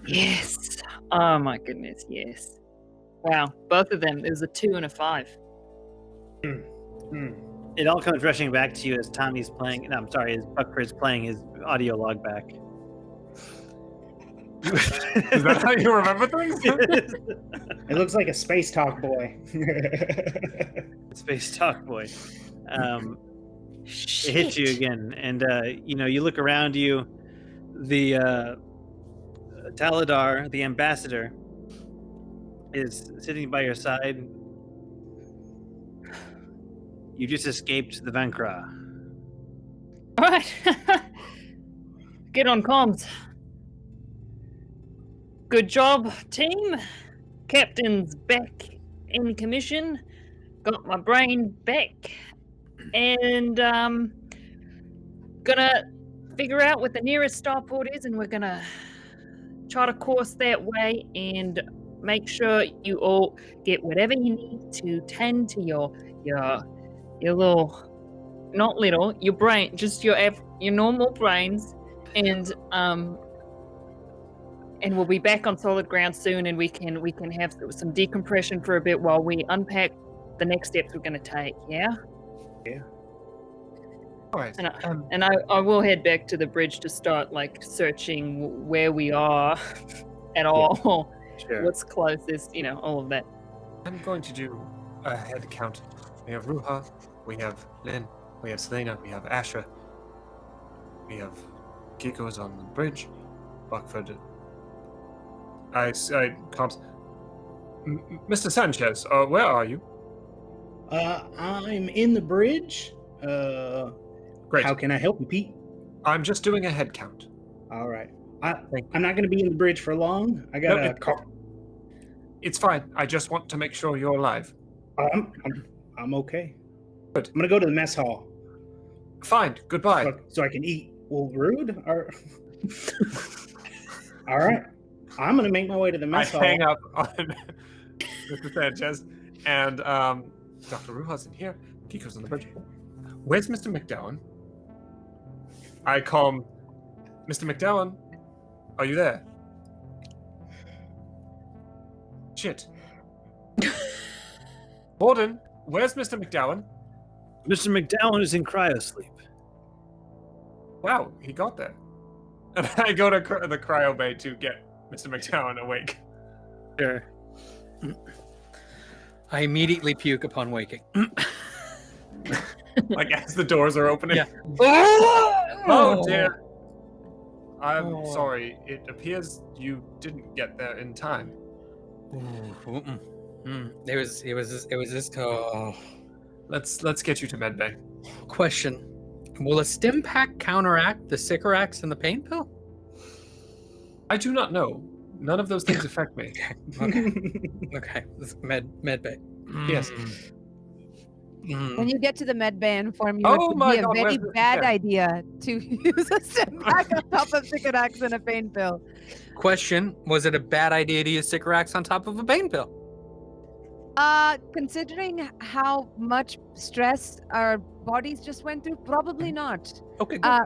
Yes. Oh my goodness, yes. Wow, both of them. It was a 2 and a 5. It all comes rushing back to you as Tommy's playing. No, I'm sorry, as Buckford's playing his audio log back. Is that how you remember things? It looks like a space talk boy. Space Talk Boy. It hits you again, and you look around you. The Taladar, the ambassador, is sitting by your side. You just escaped the Vankra. All right. Get on comms. Good job, team. Captain's back in commission. Got my brain back. And gonna figure out what the nearest starport is, and we're gonna chart a course that way and make sure you all get whatever you need to tend to your little, not little, your brain, just your normal brains, and we'll be back on solid ground soon, and we can have some decompression for a bit while we unpack the next steps we're going to take. Yeah. All right. And I will head back to the bridge to start searching where we are at all. Sure. What's closest, all of that. I'm going to do a head count. We have Ruha, we have Lynn, we have Selena, we have Asher, we have Kiko's on the bridge, Buckford. I can't. Mr. Sanchez, where are you? I'm in the bridge. Great. How can I help you, Pete? I'm just doing a head count. All right. Thank I'm not going to be in the bridge for long. I got a car. It's fine. I just want to make sure you're alive. I'm okay. Good. I'm going to go to the mess hall Fine. Goodbye. so I can eat. Well, rude. Or... All right. I'm going to make my way to the I mess hall. hang up on Mr. Sanchez, and Dr. Ruha's in here. Kiko's on the bridge. Where's Mr. McDowell? I call him, Mr. McDowell, are you there? Shit. Warden, where's Mr. McDowell? Mr. McDowell is in cryosleep. Wow, he got there. And I go to the cryo bay to get Mr. McDowell awake. Sure. I immediately puke upon waking. Like as the doors are opening. Yeah. Oh dear. I'm sorry. It appears you didn't get there in time. It was just Let's get you to medbay. question. Will a stim pack counteract the Sycorax and the pain pill? I do not know. None of those things affect me. Okay. This med bay. Yes. When you get to the med bay, inform you Oh it my would be a God, very where's the bad chair? idea to use a stim pack on top of Sycorax and a pain pill. Question: was it a bad idea to use Sycorax on top of a pain pill? Considering how much stress our bodies just went through, probably not. Okay, good.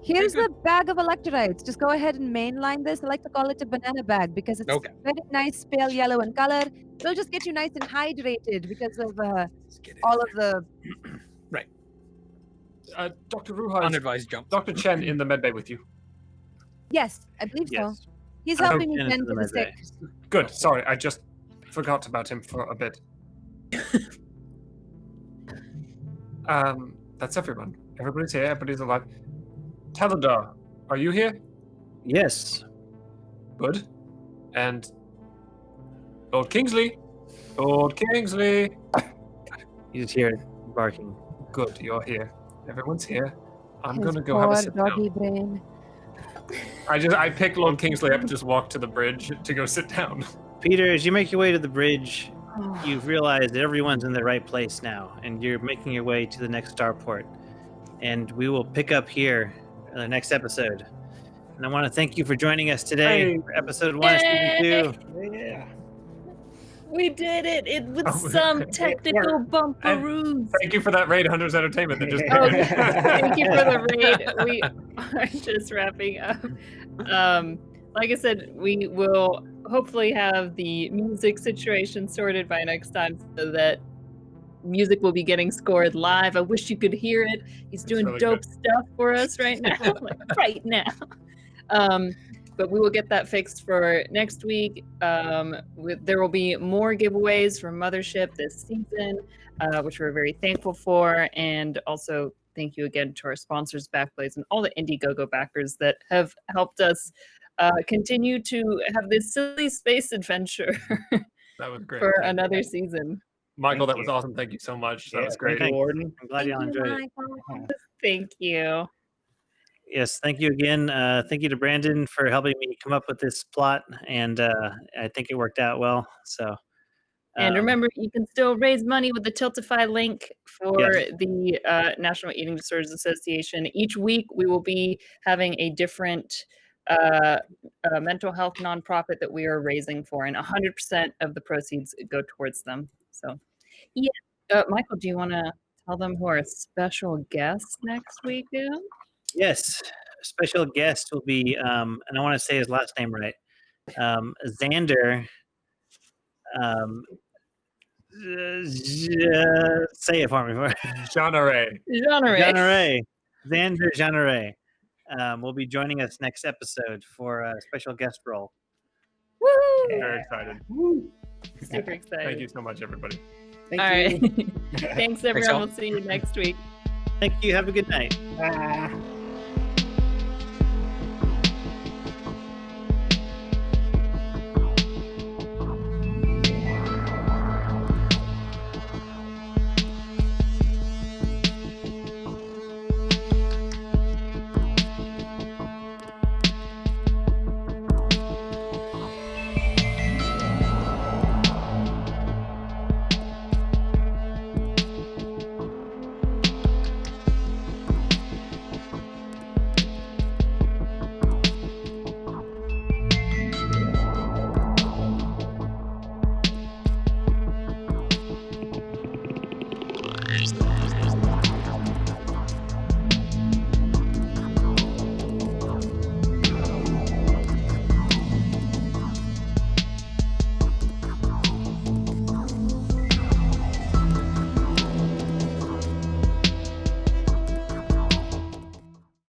Here's good. the bag of electrolytes. Just go ahead and mainline this. I like to call it a banana bag because it's Okay. very nice, pale yellow in color. It'll just get you nice and hydrated because of Let's get it all in of the. Dr. there. Ruha, is Unadvised jump. Dr. Chen in the medbay with you. Yes, I believe so. Yes. He's Oh, helping me Chen is tend in to the the med sick. Good. Sorry, I just forgot about him for a bit. That's everyone. Everybody's here. Everybody's alive. Taladar, are you here? Yes. Good. And Lord Kingsley. Lord Kingsley. He's here barking. Good, you're here. Everyone's here. I'm His gonna go have a poor sit doggy down. brain. I pick Lord Kingsley up and just walk to the bridge to go sit down. Peter, as you make your way to the bridge, you've realized that everyone's in the right place now, and you're making your way to the next starport. And we will pick up here in the next episode. And I want to thank you for joining us today Hey. for episode 1 of season 2. Yeah. We did it! It with Oh, some it technical worked. bumperoos. Thank you for that raid Hunters Entertainment that just Oh, thank you for the raid. We are just wrapping up. Like I said, we will hopefully have the music situation sorted by next time so that music will be getting scored live. I wish you could hear it. He's doing really dope good. stuff for us right now. Right now. But we will get that fixed for next week. There will be more giveaways from Mothership this season, which we're very thankful for. And also, thank you again to our sponsors, Backblaze, and all the Indiegogo backers that have helped us continue to have this silly space adventure That was great. for Thank you. another season. Michael, Thank that was you. awesome. Thank you so much. That Yeah, was great. thank you, Warden. I'm glad y'all enjoyed it. Thank you. Yes, thank you again. Thank you to Brandon for helping me come up with this plot, and I think it worked out well. So, And remember, you can still raise money with the Tiltify link for Yes. the National Eating Disorders Association. Each week, we will be having a different mental health nonprofit that we are raising for, and 100% of the proceeds go towards them. So, yeah. Michael, do you want to tell them who our special guest next week is? yes, special guest will be, and I want to say his last name right, Xander. Say it for me. Genre. Genre. Jeanneret. Xander Jeanneret will be joining us next episode for a special guest role. Woo! Very excited. Super excited. Thank you so much, everybody. Thank All you. right. Thanks, everyone. y'all. We'll see you next week. Thank you. Have a good night. Ah. Peace.